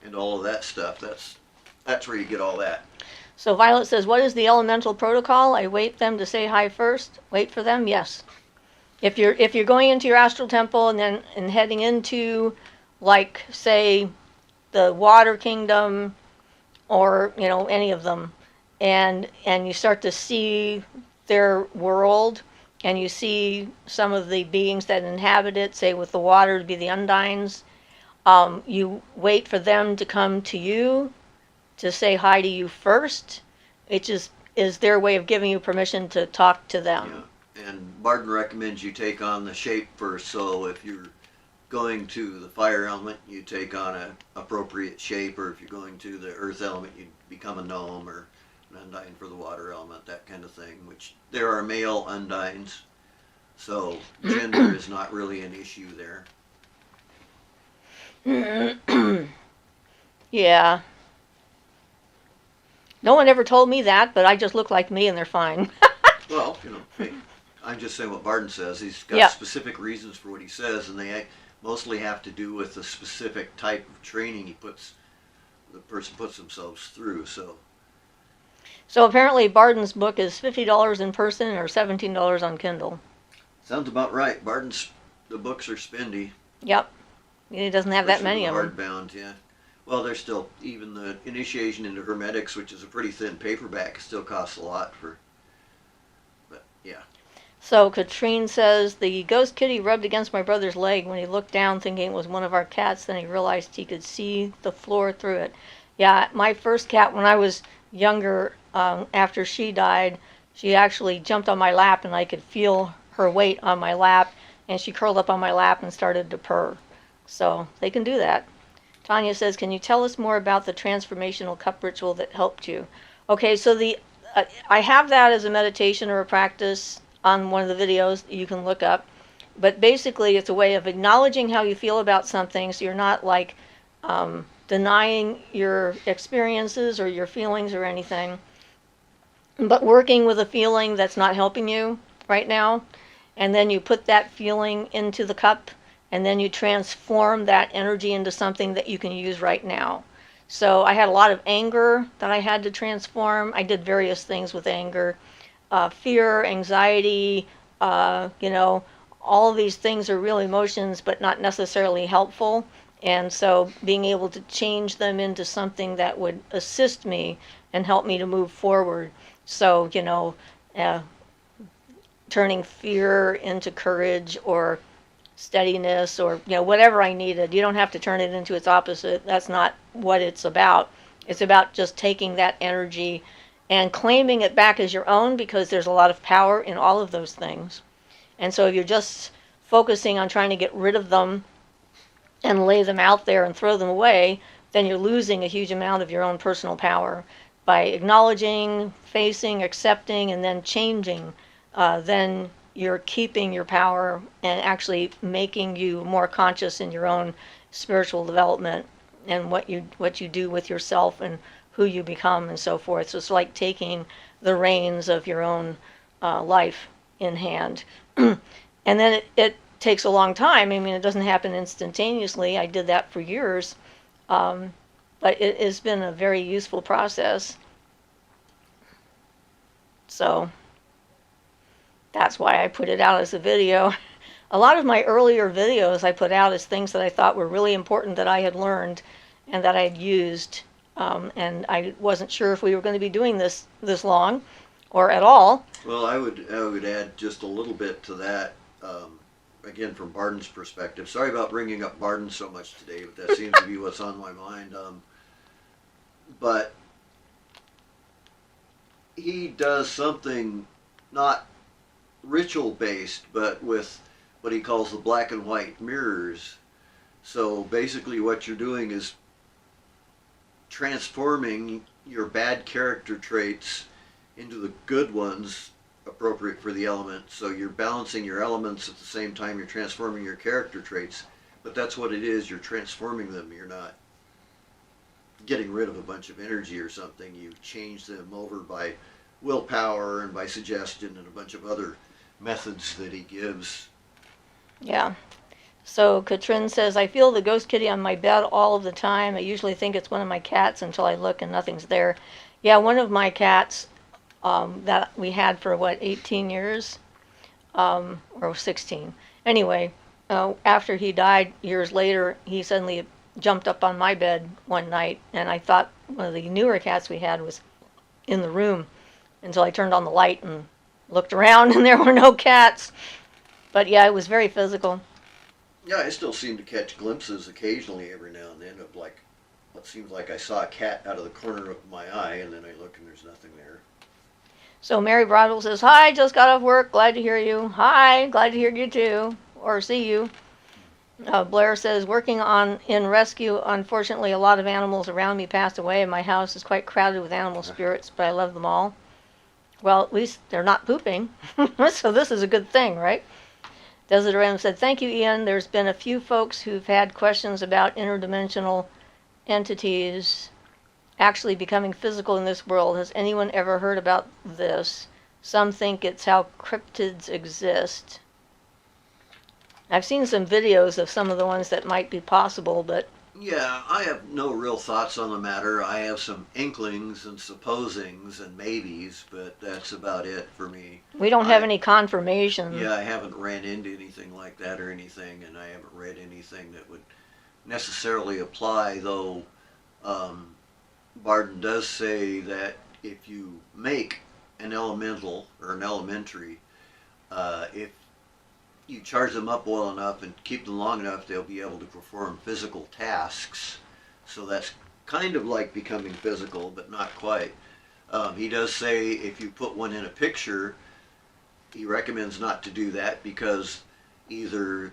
and all of that stuff, that's where you get all that. So Violet says, what is the elemental protocol? I wait them to say hi first. Wait for them? Yes. If you're going into your astral temple and heading into, like, say, the water kingdom, or any of them, and you start to see their world, and you see some of the beings that inhabit it, say with the water to be the undines, you wait for them to come to you to say hi to you first. It just is their way of giving you permission to talk to them. Yeah. And Barden recommends you take on the shape first. So if you're going to the fire element, you take on an appropriate shape, or if you're going to the earth element, you become a gnome or an undine for the water element, that kind of thing, which there are male undines, so gender is not really an issue there. Yeah. No one ever told me that, but I just look like me and they're fine. Well, hey, I'm just saying what Barden says. He's got specific reasons for what he says, and they mostly have to do with the specific type of training the person puts themselves through. So apparently Barden's book is $50 in person or $17 on Kindle. Sounds about right. The books are spendy. Yep. He doesn't have that many of them. Hardbound, yeah. Well, there's still, even the Initiation into Hermetics, which is a pretty thin paperback, still costs a lot but yeah. So Katrine says, the ghost kitty rubbed against my brother's leg when he looked down thinking it was one of our cats, then he realized he could see the floor through it. Yeah, my first cat, when I was younger, after she died, she actually jumped on my lap and I could feel her weight on my lap, and she curled up on my lap and started to purr. So they can do that. Tanya says, can you tell us more about the transformational cup ritual that helped you? Okay, so I have that as a meditation or a practice on one of the videos you can look up. But basically, it's a way of acknowledging how you feel about something, so you're not like denying your experiences or your feelings or anything, but working with a feeling that's not helping you right now. And then you put that feeling into the cup, and then you transform that energy into something that you can use right now. So I had a lot of anger that I had to transform. I did various things with anger. Fear, anxiety, all of these things are real emotions, but not necessarily helpful. And so being able to change them into something that would assist me and help me to move forward. So, turning fear into courage or steadiness, or whatever I needed. You don't have to turn it into its opposite. That's not what it's about. It's about just taking that energy and claiming it back as your own, because there's a lot of power in all of those things. And so if you're just focusing on trying to get rid of them and lay them out there and throw them away, then you're losing a huge amount of your own personal power. By acknowledging, facing, accepting, and then changing, then you're keeping your power and actually making you more conscious in your own spiritual development and what you do with yourself and who you become and so forth. So it's like taking the reins of your own life in hand. And then it takes a long time. I mean, it doesn't happen instantaneously. I did that for years. But it has been a very useful process. So that's why I put it out as a video. A lot of my earlier videos I put out as things that I thought were really important that I had learned and that I had used. And I wasn't sure if we were going to be doing this long or at all. Well, I would add just a little bit to that. Again, from Barden's perspective. Sorry about bringing up Barden so much today, but that seems to be what's on my mind. But he does something not ritual based, but with what he calls the black and white mirrors. So basically what you're doing is transforming your bad character traits into the good ones appropriate for the element. So you're balancing your elements at the same time you're transforming your character traits. But that's what it is, you're transforming them. You're not getting rid of a bunch of energy or something. You change them over by willpower and by suggestion and a bunch of other methods that he gives Yeah. So Katrin says, I feel the ghost kitty on my bed all of the time. I usually think it's one of my cats until I look and nothing's there. Yeah, one of my cats that we had for 18 years, or 16. Anyway, after he died years later, he suddenly jumped up on my bed one night, and I thought one of the newer cats we had was in the room until I turned on the light and looked around, and there were no cats. But yeah, it was very physical. Yeah, I still seem to catch glimpses occasionally every now and then of like what seems like I saw a cat out of the corner of my eye, and then I look and there's nothing there. So Mary Brodwell says, hi, just got off work, glad to hear you. Hi, glad to hear you too, or see you. Blair says, working in rescue, unfortunately a lot of animals around me passed away and my house is quite crowded with animal spirits, but I love them all. Well, at least they're not pooping, so this is a good thing, right? Desiree said, thank you, Ian. There's been a few folks who've had questions about interdimensional entities actually becoming physical in this world. Has anyone ever heard about this? Some think it's how cryptids exist. I've seen some videos of some of the ones that might be possible, but Yeah, I have no real thoughts on the matter. I have some inklings and supposings and maybes, but that's about it for me. we don't have any confirmation. Yeah, I haven't ran into anything like that or anything, and I haven't read anything that would necessarily apply, though Barden does say that if you make an elemental or an elementary, if you charge them up well enough and keep them long enough, they'll be able to perform physical tasks. So that's kind of like becoming physical, but not quite. He does say if you put one in a picture, he recommends not to do that because either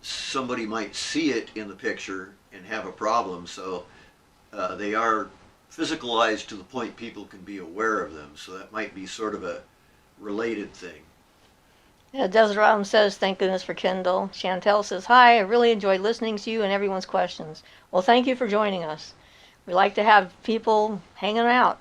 somebody might see it in the picture and have a problem. So they are physicalized to the point people can be aware of them. So that might be sort of a related thing. Yeah, Desiree says, thank goodness for Kindle. Chantel says, hi, I really enjoyed listening to you and everyone's questions. Well, thank you for joining us. We like to have people hanging out.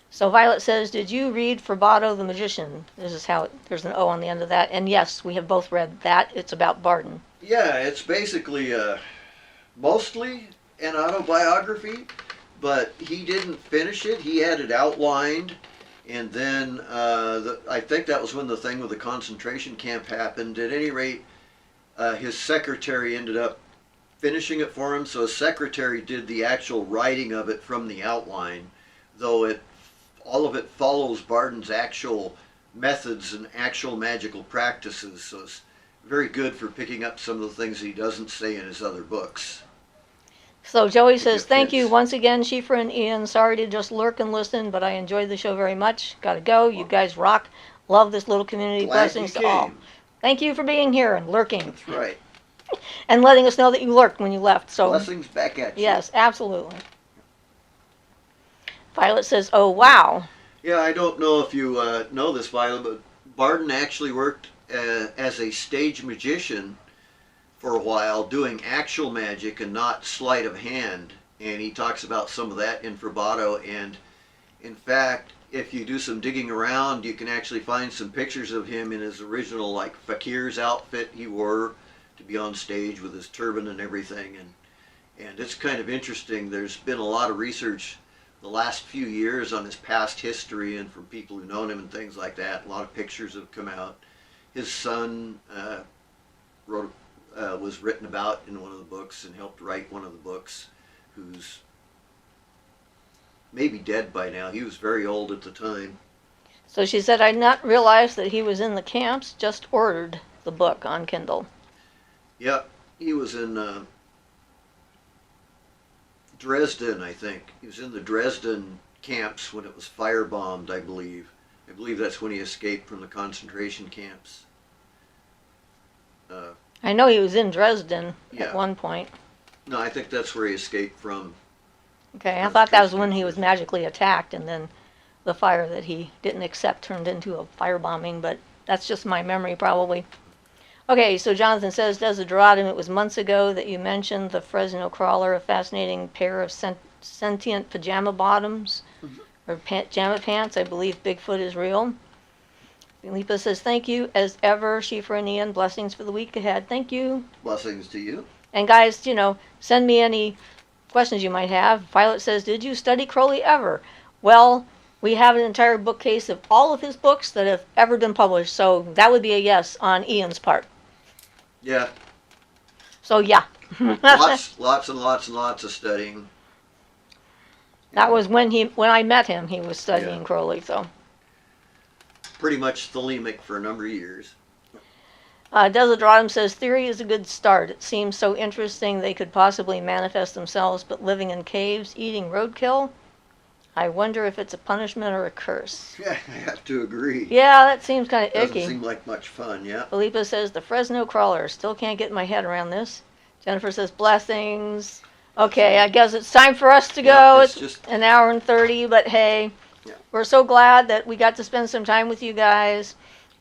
So Violet says, did you read Forbado the Magician? This is how there's an O on the end of that. And yes, we have both read that. It's about Barden. Yeah, it's basically mostly an autobiography, but he didn't finish it. He had it outlined. And then I think that was when the thing with the concentration camp happened. At any rate, his secretary ended up finishing it for him. So his secretary did the actual writing of it from the outline, though all of it follows Barden's actual methods and actual magical practices. So it's very good for picking up some of the things he doesn't say in his other books. So Joey says, thank you once again, Siofra and Ian. Sorry to just lurk and listen, but I enjoyed the show very much. Gotta go. You guys rock. Love this little community. Glad Blessings you to all. came. Thank you for being here and lurking. That's right. And letting us know that you lurked when you left. So Blessings back at you. yes, absolutely. Violet says, oh, wow. Yeah, I don't know if you know this, Violet, but Barden actually worked as a stage magician for a while, doing actual magic and not sleight of hand. And he talks about some of that in Forbado. And in fact, if you do some digging around, you can actually find some pictures of him in his original like fakir's outfit he wore to be on stage with his turban and everything. And it's kind of interesting. There's been a lot of research the last few years on his past history and from people who've known him and things like that. A lot of pictures have come out. His son was written about in one of the books and helped write one of the books, who's maybe dead by now. He was very old at the time. So she said, I'd not realized that he was in the camps, just ordered the book on Kindle. Yeah, he was in Dresden, I think. He was in the Dresden camps when it was firebombed, I believe. I believe that's when he escaped from the concentration camps. I know he was in Dresden Yeah. at one point. No, I think that's where he escaped from. Okay, I thought that was when he was magically attacked and then the fire that he didn't accept turned into a firebombing, but that's just my memory probably. Okay, so Jonathan says, Desiderata, it was months ago that you mentioned the Fresno crawler, a fascinating pair of sentient pajama bottoms, or pajama pants. I believe Bigfoot is real. Felipa says, thank you as ever, Siofra and Ian. Blessings for the week ahead. Thank you. Blessings to you. And guys, send me any questions you might have. Violet says, did you study Crowley ever? Well, we have an entire bookcase of all of his books that have ever been published, so that would be a yes on Ian's part. Yeah. So yeah. lots and lots of studying. That was when I met him, he was studying Yeah. Crowley, so. Pretty much thelemic for a number of years. Desidratum says, theory is a good start. It seems so interesting they could possibly manifest themselves, but living in caves, eating roadkill? I wonder if it's a punishment or a curse. Yeah, I have to agree. Yeah, that seems kind of Doesn't icky. seem like much fun, yeah. Felipa says, the Fresno crawler. Still can't get my head around this. Jennifer says, blessings. Okay, I guess it's time for us to go. Yeah, it's it's just an hour and 30, but hey, yeah. We're so glad that we got to spend some time with you guys.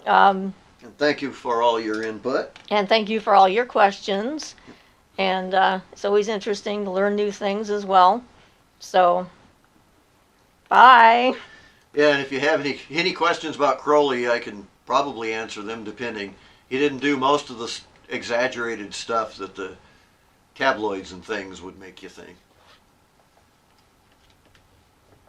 And thank you for all your input. And thank you for all your questions. And it's always interesting to learn new things as well. So, bye. Yeah, and if you have any questions about Crowley, I can probably answer them depending. He didn't do most of the exaggerated stuff that the tabloids and things would make you think.